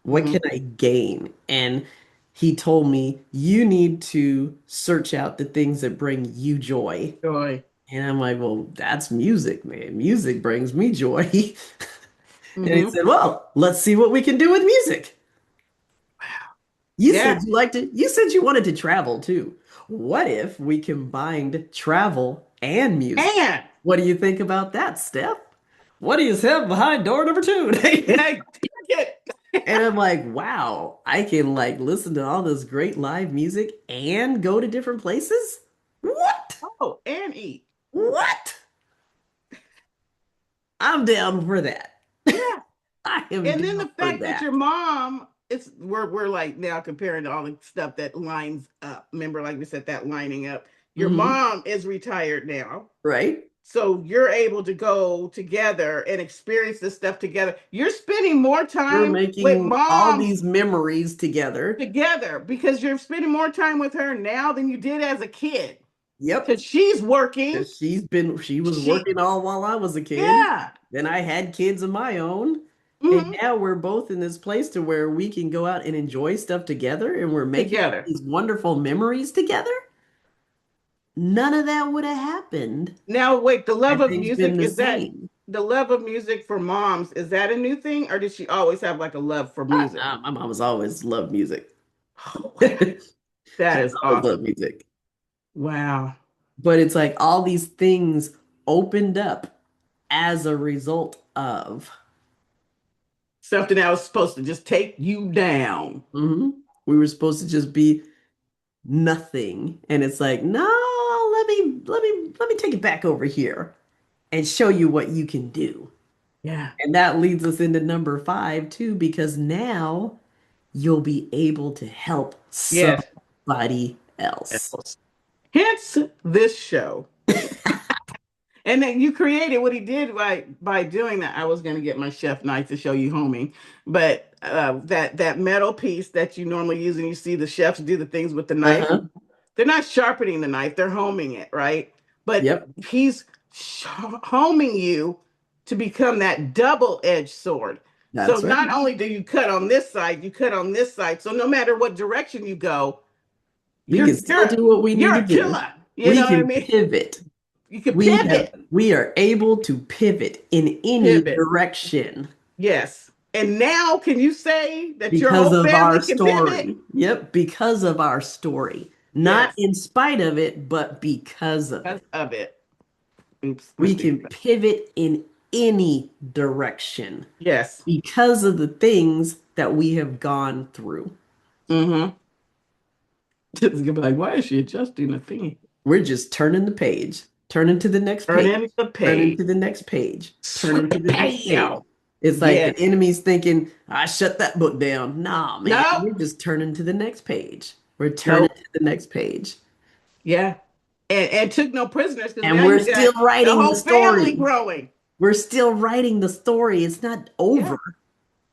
What Hmm. can I gain? And he told me, you need to search out the things that bring you joy. Joy. And I'm like, well, that's music, man. Music brings me joy. And he Hmm. said, well, let's see what we can do with music. Yeah. You said you wanted to travel too. What if we combined travel and music? And What do you think about that, Steph? What do you have behind door number two? I get And I'm like, wow, I can like listen to all this great live music and go to different places? What? oh, and eat. What? I'm down for that. Yeah. I am And then down the for fact that that. your mom, it's we're like now comparing to all the stuff that lines up. Remember, like we said, that lining up. Your Hmm. mom is retired now. Right? So you're able to go together and experience this stuff together. You're spending more We're time with making all moms these memories together. together because you're spending more time with her now than you did as a kid. Yep. Because she's working. 'Cause she was She, working all while I was a kid. yeah. Then I had kids of my own. And Hmm. now we're both in this place to where we can go out and enjoy stuff together and we're making all Together. these wonderful memories together. None of that would have happened Now, wait, the love had of things been music, the is that same. the love of music for moms? Is that a new thing? Or did she always have like a love for music? My mom has always loved music. Oh, that She's is always loved awesome. music. Wow. But it's like all these things opened up as a result of. Something that was supposed to just take you down. Mhm. We were supposed to just be nothing. And it's like, no, let me take it back over here and show you what you can do. Yeah. And that leads us into number five too, because now you'll be able to help Yes. somebody else. Hence this show. And then you created what he did by doing that. I was going to get my chef knife to show you homing, but that metal piece that you normally use, and you see the chefs do the things with the knife. Uh-huh. They're not sharpening the knife; they're homing it, right? But Yep, he's homing you to become that double-edged sword. So that's right. not only do you cut on this side, you cut on this side. So no matter what direction you go, We you're can still you're do what we need you're to a do. killer. You We know what I can mean? pivot. You can pivot, We are able to pivot in any pivot. direction Yes. And now, can you say that your because whole of family our can pivot? story. Yep, because of our story. Not Yes. in spite of it, but because of Because it. of it. Oops. Let me We see. can pivot in any direction Yes. because of the things that we have gone through. Mm-hmm. Just gonna be like, why is she adjusting the thing? We're just turning the page, turning to the next page, Turning the turning page. to the next page, turning to the next page. Bam. It's like the Yes. enemy's thinking, I shut that book down. Nah, man, No. we're just turning to the next page. We're turning Nope. to the next page. Yeah. And took no prisoners because And now we're you got still the writing the whole family story. growing. We're still writing the story. It's not Yeah. over.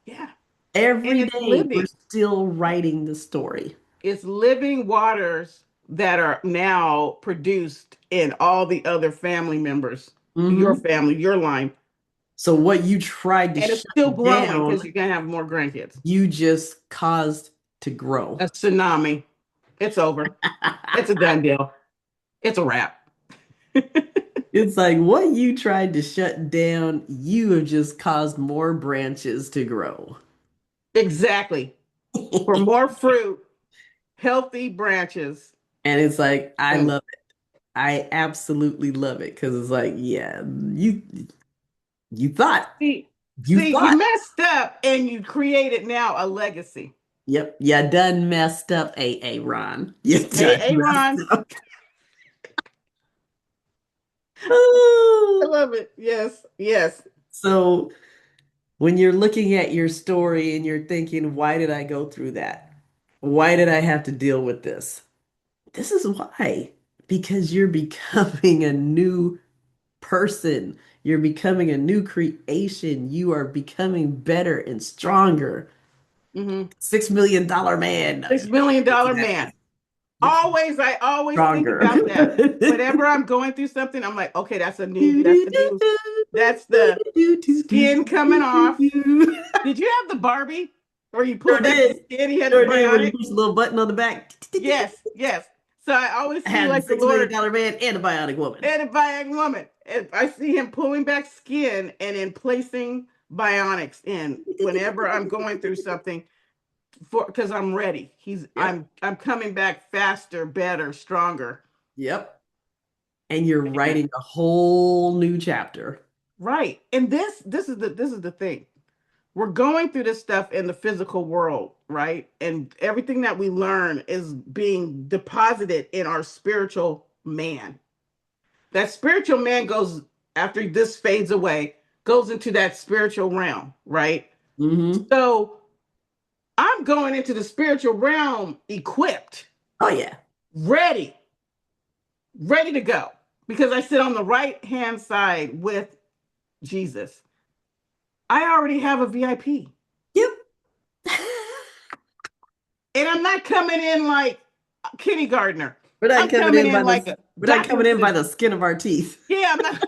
Yeah. And Every it's day, we're living. still writing the story. It's living waters that are now produced in all the other family members, your Hmm. family, your line. So, what you tried to And it's shut still growing because down, you're going to have more grandkids. you just caused to grow. A tsunami. It's over. It's a done deal. It's a wrap. It's like what you tried to shut down, you have just caused more branches to grow. Exactly. For more fruit, healthy branches. And it's like, I Mm. love it. I absolutely love it because it's like, yeah, you thought, See, you see, you thought, messed up and you created now a legacy. yep, you done messed up, A Ron. You Hey, done messed Aaron, up. I love it. Yes, yes. So when you're looking at your story and you're thinking, why did I go through that? Why did I have to deal with this? This is why. Because you're becoming a new person. You're becoming a new creation. You are becoming better and stronger. Mm-hmm. $6 million man. No, $6 you're million making that man. person Always, I always think stronger. about that. Whenever I'm going through something, I'm like, okay, that's the skin coming off. Did you have the Barbie where you pull Sure back the did. skin? He had the Sure did. Where you bionic. push the little button on the back. Yes, yes. So I always I see had the like the six million Lord dollar man and a bionic woman. and a bionic woman. And I see him pulling back skin and then placing bionics in whenever I'm going through something for because I'm ready. Yep. I'm coming back faster, better, stronger. Yep. And you're And writing a whole new chapter. right. And this is the thing. We're going through this stuff in the physical world, right? And everything that we learn is being deposited in our spiritual man. That spiritual man goes after this fades away, goes into that spiritual realm, right? Mm-hmm. So I'm going into the spiritual realm equipped, Oh yeah. ready, ready to go because I sit on the right hand side with Jesus. I already have a VIP. Yep. And I'm not coming in like a kindergartner. We're not I'm coming coming in by in the like a we're not doctor coming in by assistant. the skin of our teeth. Yeah, I'm not.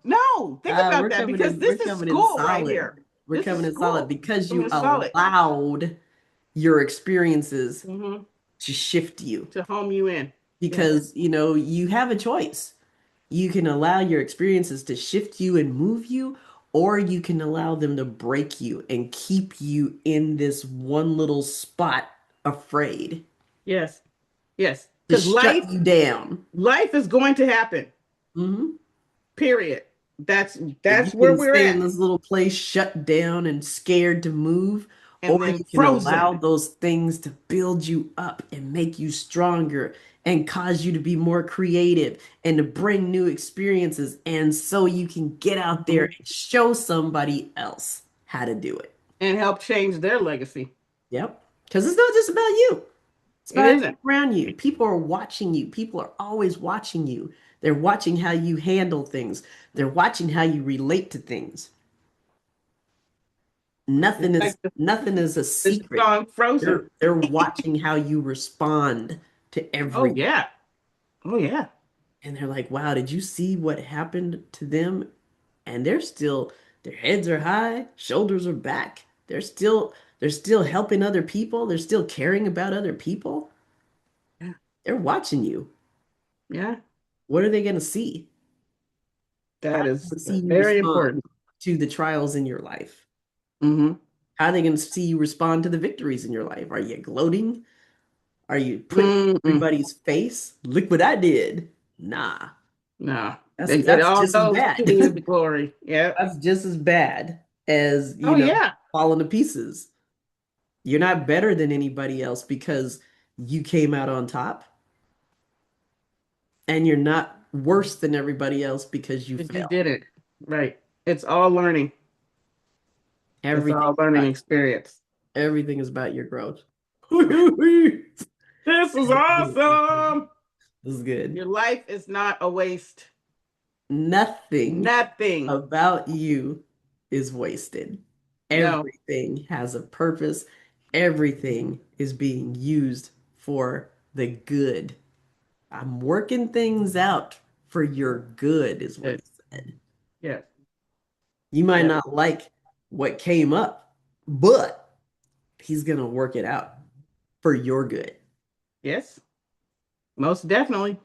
No, think about We're that coming because in, we're this is coming in school right solid. here. We're This is coming in solid school. because I'm you in solid. allowed your experiences Mm-hmm. to shift you. To home you in. Yes. Because, you have a choice. You can allow your experiences to shift you and move you, or you can allow them to break you and keep you in this one little spot afraid Yes. Yes. to Because shut life, you down. life is going to happen. Mhm. Period. That's And you that's where can we're stay in at. this little place shut down and scared to move, or And then you can frozen. allow those things to build you up and make you stronger and cause you to be more creative and to bring new experiences. And so you can get out there Mhm. and show somebody else how to do it. And help change their legacy. Yep. Because it's not just about you. It's It about isn't. everyone around you. People are watching you. People are always watching you. They're watching how you handle things. They're watching how you relate to things. It's Nothing is like nothing is a the secret. song Frozen. They're watching how you respond to Oh everything. yeah. Oh yeah. And they're like, wow, did you see what happened to them? And their heads are high, shoulders are back. They're still helping other people. They're still caring about other people. Yeah. They're watching you. Yeah. What are they going to see? How are That they is going to see you very respond important. to the trials in your life? Mm-hmm. How are they going to see you respond to the victories in your life? Are you gloating? Are you putting Mm-mm. everybody's face? Look what I did. Nah, No. that's It that's all just as goes bad. to you the glory. Yep. That's just as bad as, Oh yeah. falling to pieces. You're not better than anybody else because you came out on top, and you're not worse than everybody else because you Because you failed. did it. Right. It's all learning. It's Everything all is learning about experience. everything is about your growth. This is This awesome. is good. Your life is not a waste. Nothing Nothing. about you is wasted. No. Everything has a purpose. Everything is being used for the good. I'm working things out for your good, is what Good. he said. Yes. You might Yep. not like what came up, but he's going to work it out for your good. Yes. Most definitely.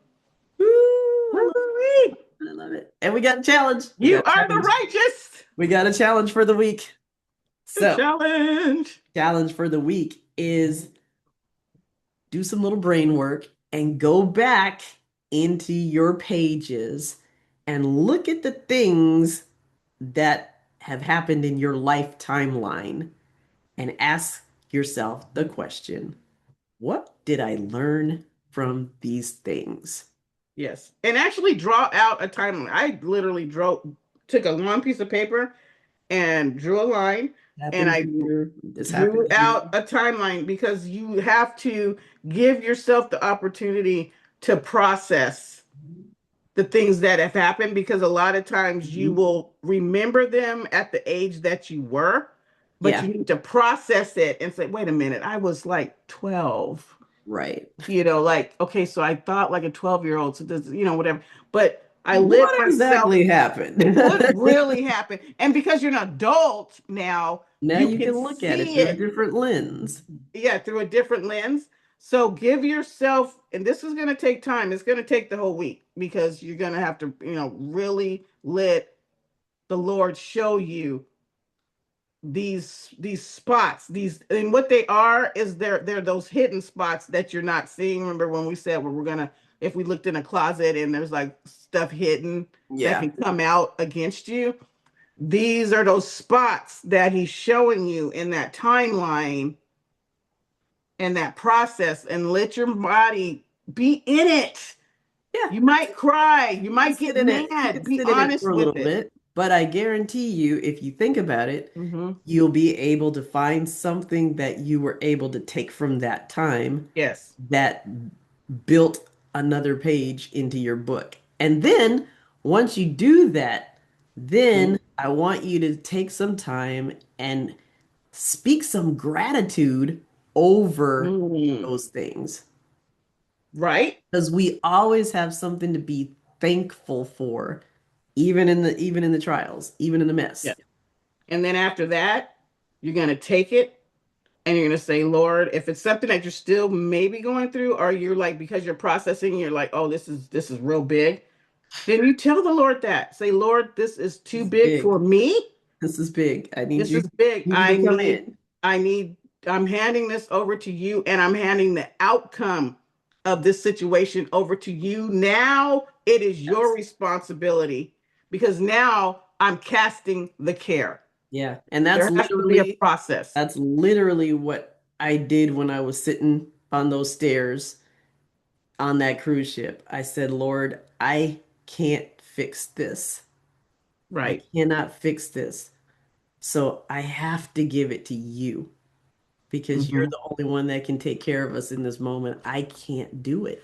Woo, I love Woo-wee. it. I love it. And we got a challenge. We You got a are the challenge. righteous. We got a challenge for the week. The So, challenge. challenge for the week is do some little brain work and go back into your pages and look at the things that have happened in your life timeline and ask yourself the question, what did I learn from these things? Yes. And actually draw out a timeline. I literally took a long piece of paper and drew a line, and Happened I here, this drew happened here. out a timeline because you have to give yourself the opportunity to process the things that have happened, because a lot of times you Mhm. will remember them at the age that you were, but you Yeah, need to process it and say, wait a minute, I was like 12. right. Like, okay, so I thought like a 12-year-old, so this, whatever. But I lived What myself. exactly happened? What really happened? And because you're an adult now, Now you you can can look at it see through a it, different lens. yeah, through a different lens. So give yourself, and this is going to take time. It's going to take the whole week, because you're going to have to, really let the Lord show you these spots, these, and what they are is they're those hidden spots that you're not seeing. Remember when we said, well, we're gonna, if we looked in a closet and there's like stuff hidden that Yeah. can come out against you, these are those spots that he's showing you in that timeline and that process. And let your body be in it. Yeah. You might cry, you You can might sit get in it. You mad, can be sit in it honest for a with little it. bit, but I guarantee you, if you think about it, Mm-hmm. you'll be able to find something that you were able to take from that time Yes. that built another page into your book. And then once you do that, Mm-hmm. then I want you to take some time and speak some gratitude over Mm. those things. Right. Because we always have something to be thankful for, even in the trials, even in the Yeah. mess. And then after that, you're going to take it and you're going to say, Lord, if it's something that you're still maybe going through, or you're like, because you're processing, you're like, oh, this is real big. Then you tell the Lord that. Say, Lord, this is too This is big big. for me. This is big. I need This you is big. need you to come in. I need, I'm handing this over to you, and I'm handing the outcome of this situation over to you. Now it is your Yes. responsibility, because now I'm casting the care. Yeah. And There has to be a process. that's literally what I did when I was sitting on those stairs on that cruise ship. I said, Lord, I can't fix this. I Right. cannot fix this. So I have to give it to you because you're Hmm. the only one that can take care of us in this moment. I can't do it.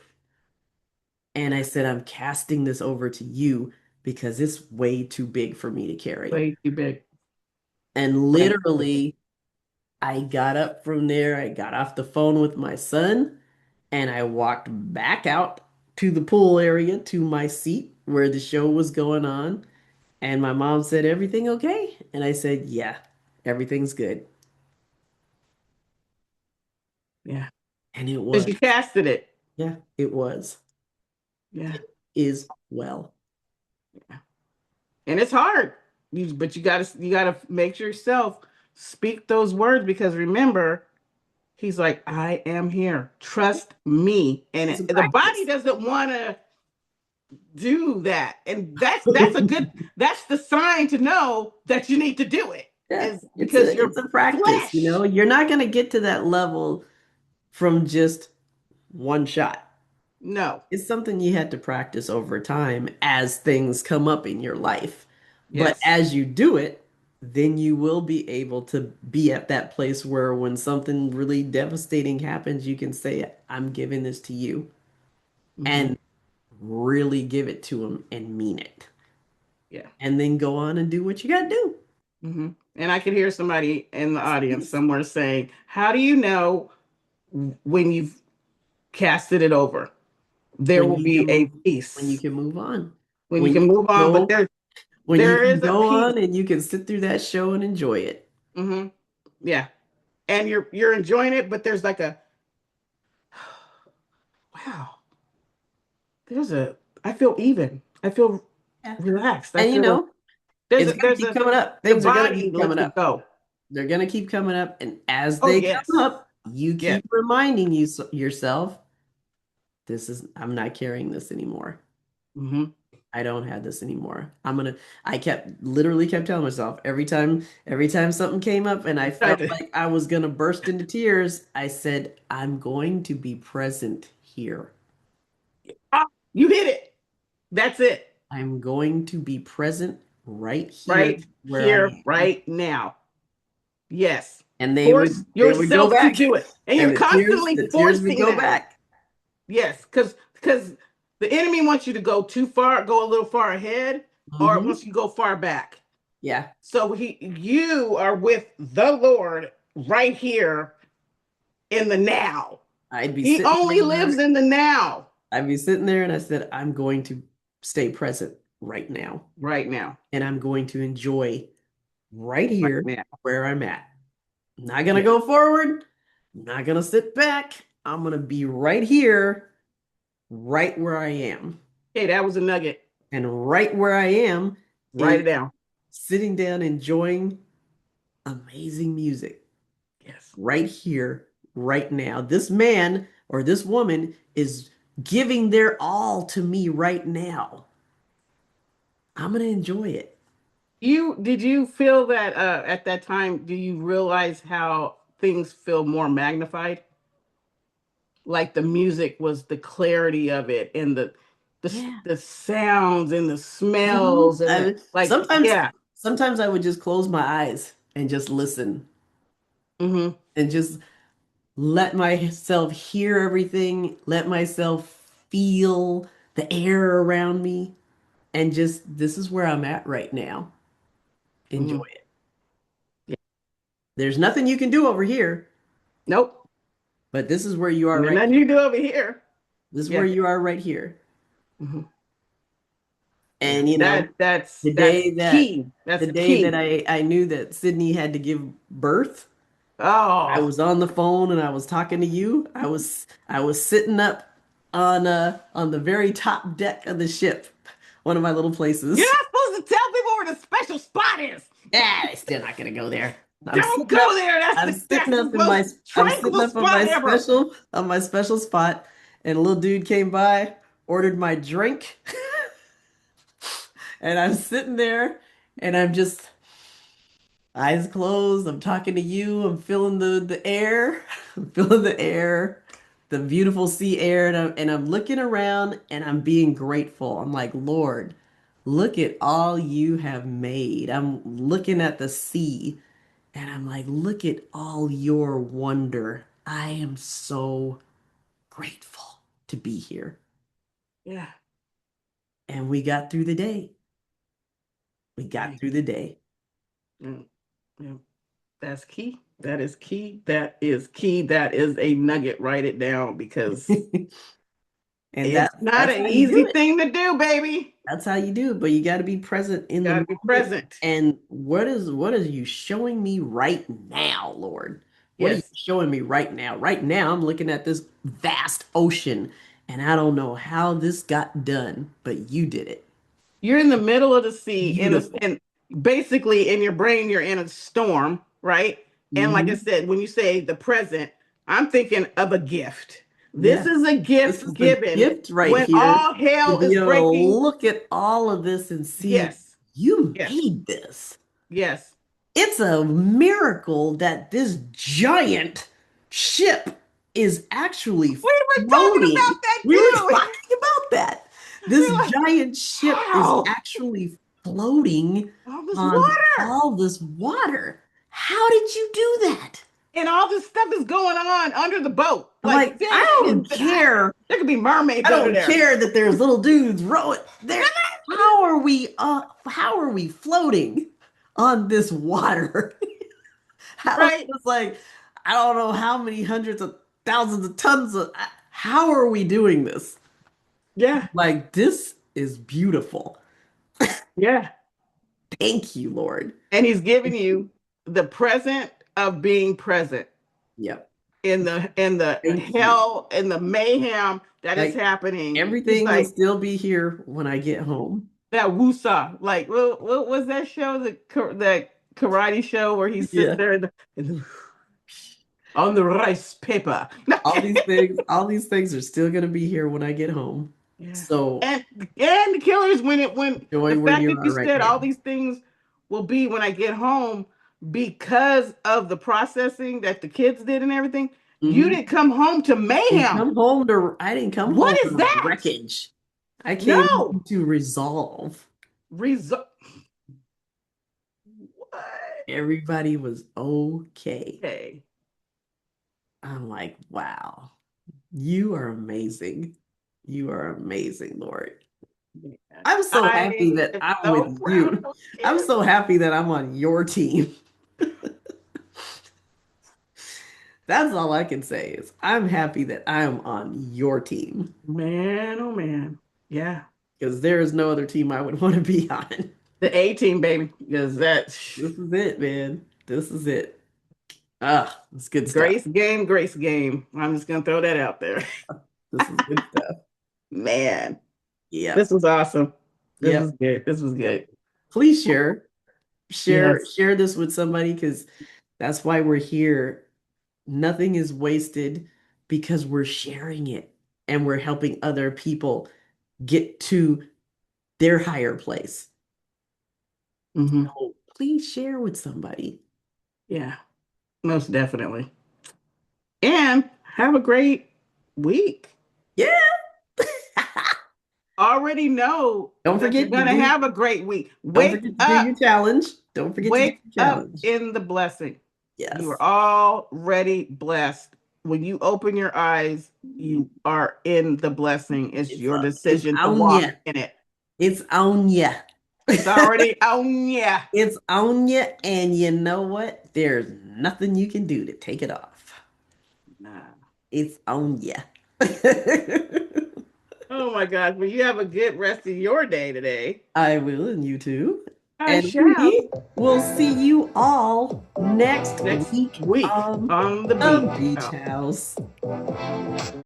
And I said, I'm casting this over to you because it's way too big for me to carry. Way too big. And Way too big. literally, I got up from there. I got off the phone with my son and I walked back out to the pool area to my seat where the show was going on. And my mom said, "Everything okay?" And I said, "Yeah, everything's good." Yeah. And it Because was. you casted it. Yeah, it was. Yeah. It is well. And it's hard. But you gotta make yourself speak those words, because remember, he's like, I am here. Trust me. And It's a the body practice. doesn't want to do that. And that's a good, that's the sign to know that you need to do it, Yeah, is it's because a your it's a practice, you know. flesh. You're not going to get to that level from just one shot. No. It's something you had to practice over time as things come up in your life. But Yes. as you do it, then you will be able to be at that place where when something really devastating happens, you can say, I'm giving this to you Hmm. and really give it to them and mean it. Yeah. And then go on and do what you got to do. Hmm. And I could hear somebody in the audience somewhere saying, how do you know when you've casted it over? There When will you can be a move when you peace can move on. when you When you can can move on, but go there when you there can is a go peace. on and you can sit through that show and enjoy it. Hmm. Yeah. And you're enjoying it, but there's like a, wow, there's a, I feel even. I feel Yeah. relaxed. I And you feel know, it's gonna there's keep a, coming up. the Things are gonna body keep lets coming it up. go. They're gonna keep coming up. And as Oh they come yes. up, You Yes. keep reminding yourself, I'm not carrying this anymore. Hmm. I don't have this anymore. I literally kept telling myself every time something came up and I felt like I was gonna burst into tears, I said, I'm going to be present here. You hit it. That's it. I'm going to be present right here Right where I here, am. right now. Yes. And Force they would go yourself to back. do it. And And you're constantly the tears would forcing go that. back. Yes, because the enemy wants you to go too far, go a little far ahead, or it Hmm. wants you to go far back. Yeah. So you are with the Lord right here in the now. I'd be He sitting only lives there. in the now. I'd be sitting there and I said, I'm going to stay present right now. Right now. And I'm going to enjoy right Right here now. where I'm at. I'm not going to Yeah. go forward. I'm not going to sit back. I'm going to be right here, right where I am. Hey, that was a nugget. And right where I am Write is it down. sitting down enjoying amazing music Yes. right here, right now. This man or this woman is giving their all to me right now. I'm going to enjoy it. Did you feel that at that time, do you realize how things feel more magnified? Like the music was the clarity of it and Yeah. the sounds and the Mhm. smells and the like, yeah. Sometimes I would just close my eyes and just listen Hmm. and just let myself hear everything, let myself feel the air around me, and just this is where I'm at right now. Enjoy Hmm. it. Yeah. There's nothing you can do over here, Nope. but this is where you are And there's right nothing here. you do over here. This is where Yeah. you are right here. Hmm. Yeah. And That's the day that key. That's the day that key. I knew that Sydney had to give birth, I Oh. was on the phone and I was talking to you. I was sitting up on the very top deck of the ship, one of my little You're places. not supposed to tell people where the special spot is. Yeah, they're still not gonna go there. Don't go there. I'm That's the most sitting tranquil up spot ever. on my special spot, and a little dude came by, ordered my drink, and I'm sitting there, and I'm just eyes closed. I'm talking to you. I'm feeling the air. I'm feeling the air, the beautiful sea air, and I'm looking around and I'm being grateful. I'm like, Lord, look at all you have made. I'm looking at the sea and I'm like, look at all your wonder. I am so grateful to be here. Yeah. And we got through the day. We got Dang. through the day. Yeah. Yeah. That's key. That is key. That is key. That is a nugget. Write it down because And it's not that's an how you do easy it. thing to do, baby. That's how you do it, but you got to be present in the Got to be moment. present. And what is you showing me right now, Lord? What are you Yes. showing me right now? Right now, I'm looking at this vast ocean, and I don't know how this got done, but you did it. You're in the middle of the sea Beautiful. and basically in your brain, you're in a storm, right? And like I Hmm. said, when you say the present, I'm thinking of a gift. This Yeah. is a This gift is the given gift right when here all to hell be is able to breaking. look at all of this and see Yes. you Yes. made this. Yes. It's a miracle that this giant ship is actually We were talking floating. about that We were too. talking about that. This We're like, giant ship is how? actually floating All this on water. all this water. How did you do that? And all this stuff is going on under the boat. I'm Like like, fish and I there could be mermaids under don't there. care that there's little dudes rowing there. How are we floating on this water? How Right? it's like, I don't know how many hundreds of thousands of tons of, how are we doing this? Yeah. Like, this is beautiful. Yeah. Thank you, Lord. And he's giving you the present of being present Yep. in the Thank you. hell in the mayhem that is Like, happening. He's everything will like still be here when I get home. that woosah. Like what was that show? The karate show where he sits Yeah. there and on the rice paper. All these things are still gonna be here when I get home. Yeah. So And the killer is when enjoy the where fact you that you are right said all now. these things will be when I get home because of the processing that the kids did and everything. You Mhm. didn't come home to mayhem. I didn't come What home is to that? wreckage. I came No. home to resolve. Result. What? Everybody was okay. Okay. I'm like, wow, you are amazing. You are amazing, Lord. Man, I'm so I happy that am I'm so with proud of you. those I'm kids. so happy that I'm on your team. That's all I can say is I'm happy that I'm on your team Man, oh man. Yeah. because there is no other team I would want to be on. The A team, baby. Because that This is it, man. This is it. Ah, it's good stuff. Grace game, Grace game. I'm just gonna throw that out there. This is good stuff. Man, Yep. this was awesome. This was Yep. good. This was Yep. good. Please Yes. share this with somebody because that's why we're here. Nothing is wasted because we're sharing it and we're helping other people get to their higher place. Hmm. So please share with somebody. Yeah, most definitely. And have a great week. Yeah. Already know Don't that you're forget to gonna do have a great week. don't forget to do your challenge. Don't forget to do Wake your up challenge. in the blessing. You Yes. are already blessed. When you open your eyes, you are in the blessing. It's your It's decision to on walk ya. in it. It's on ya. It's already on ya. It's on ya, and you know what? There's nothing you can do to take it off. Nah. It's on ya. Oh my gosh. Well, you have a good rest of your day today. I will, and you too. I And shall. we will see you all next Next week week on on the the beach. beach house.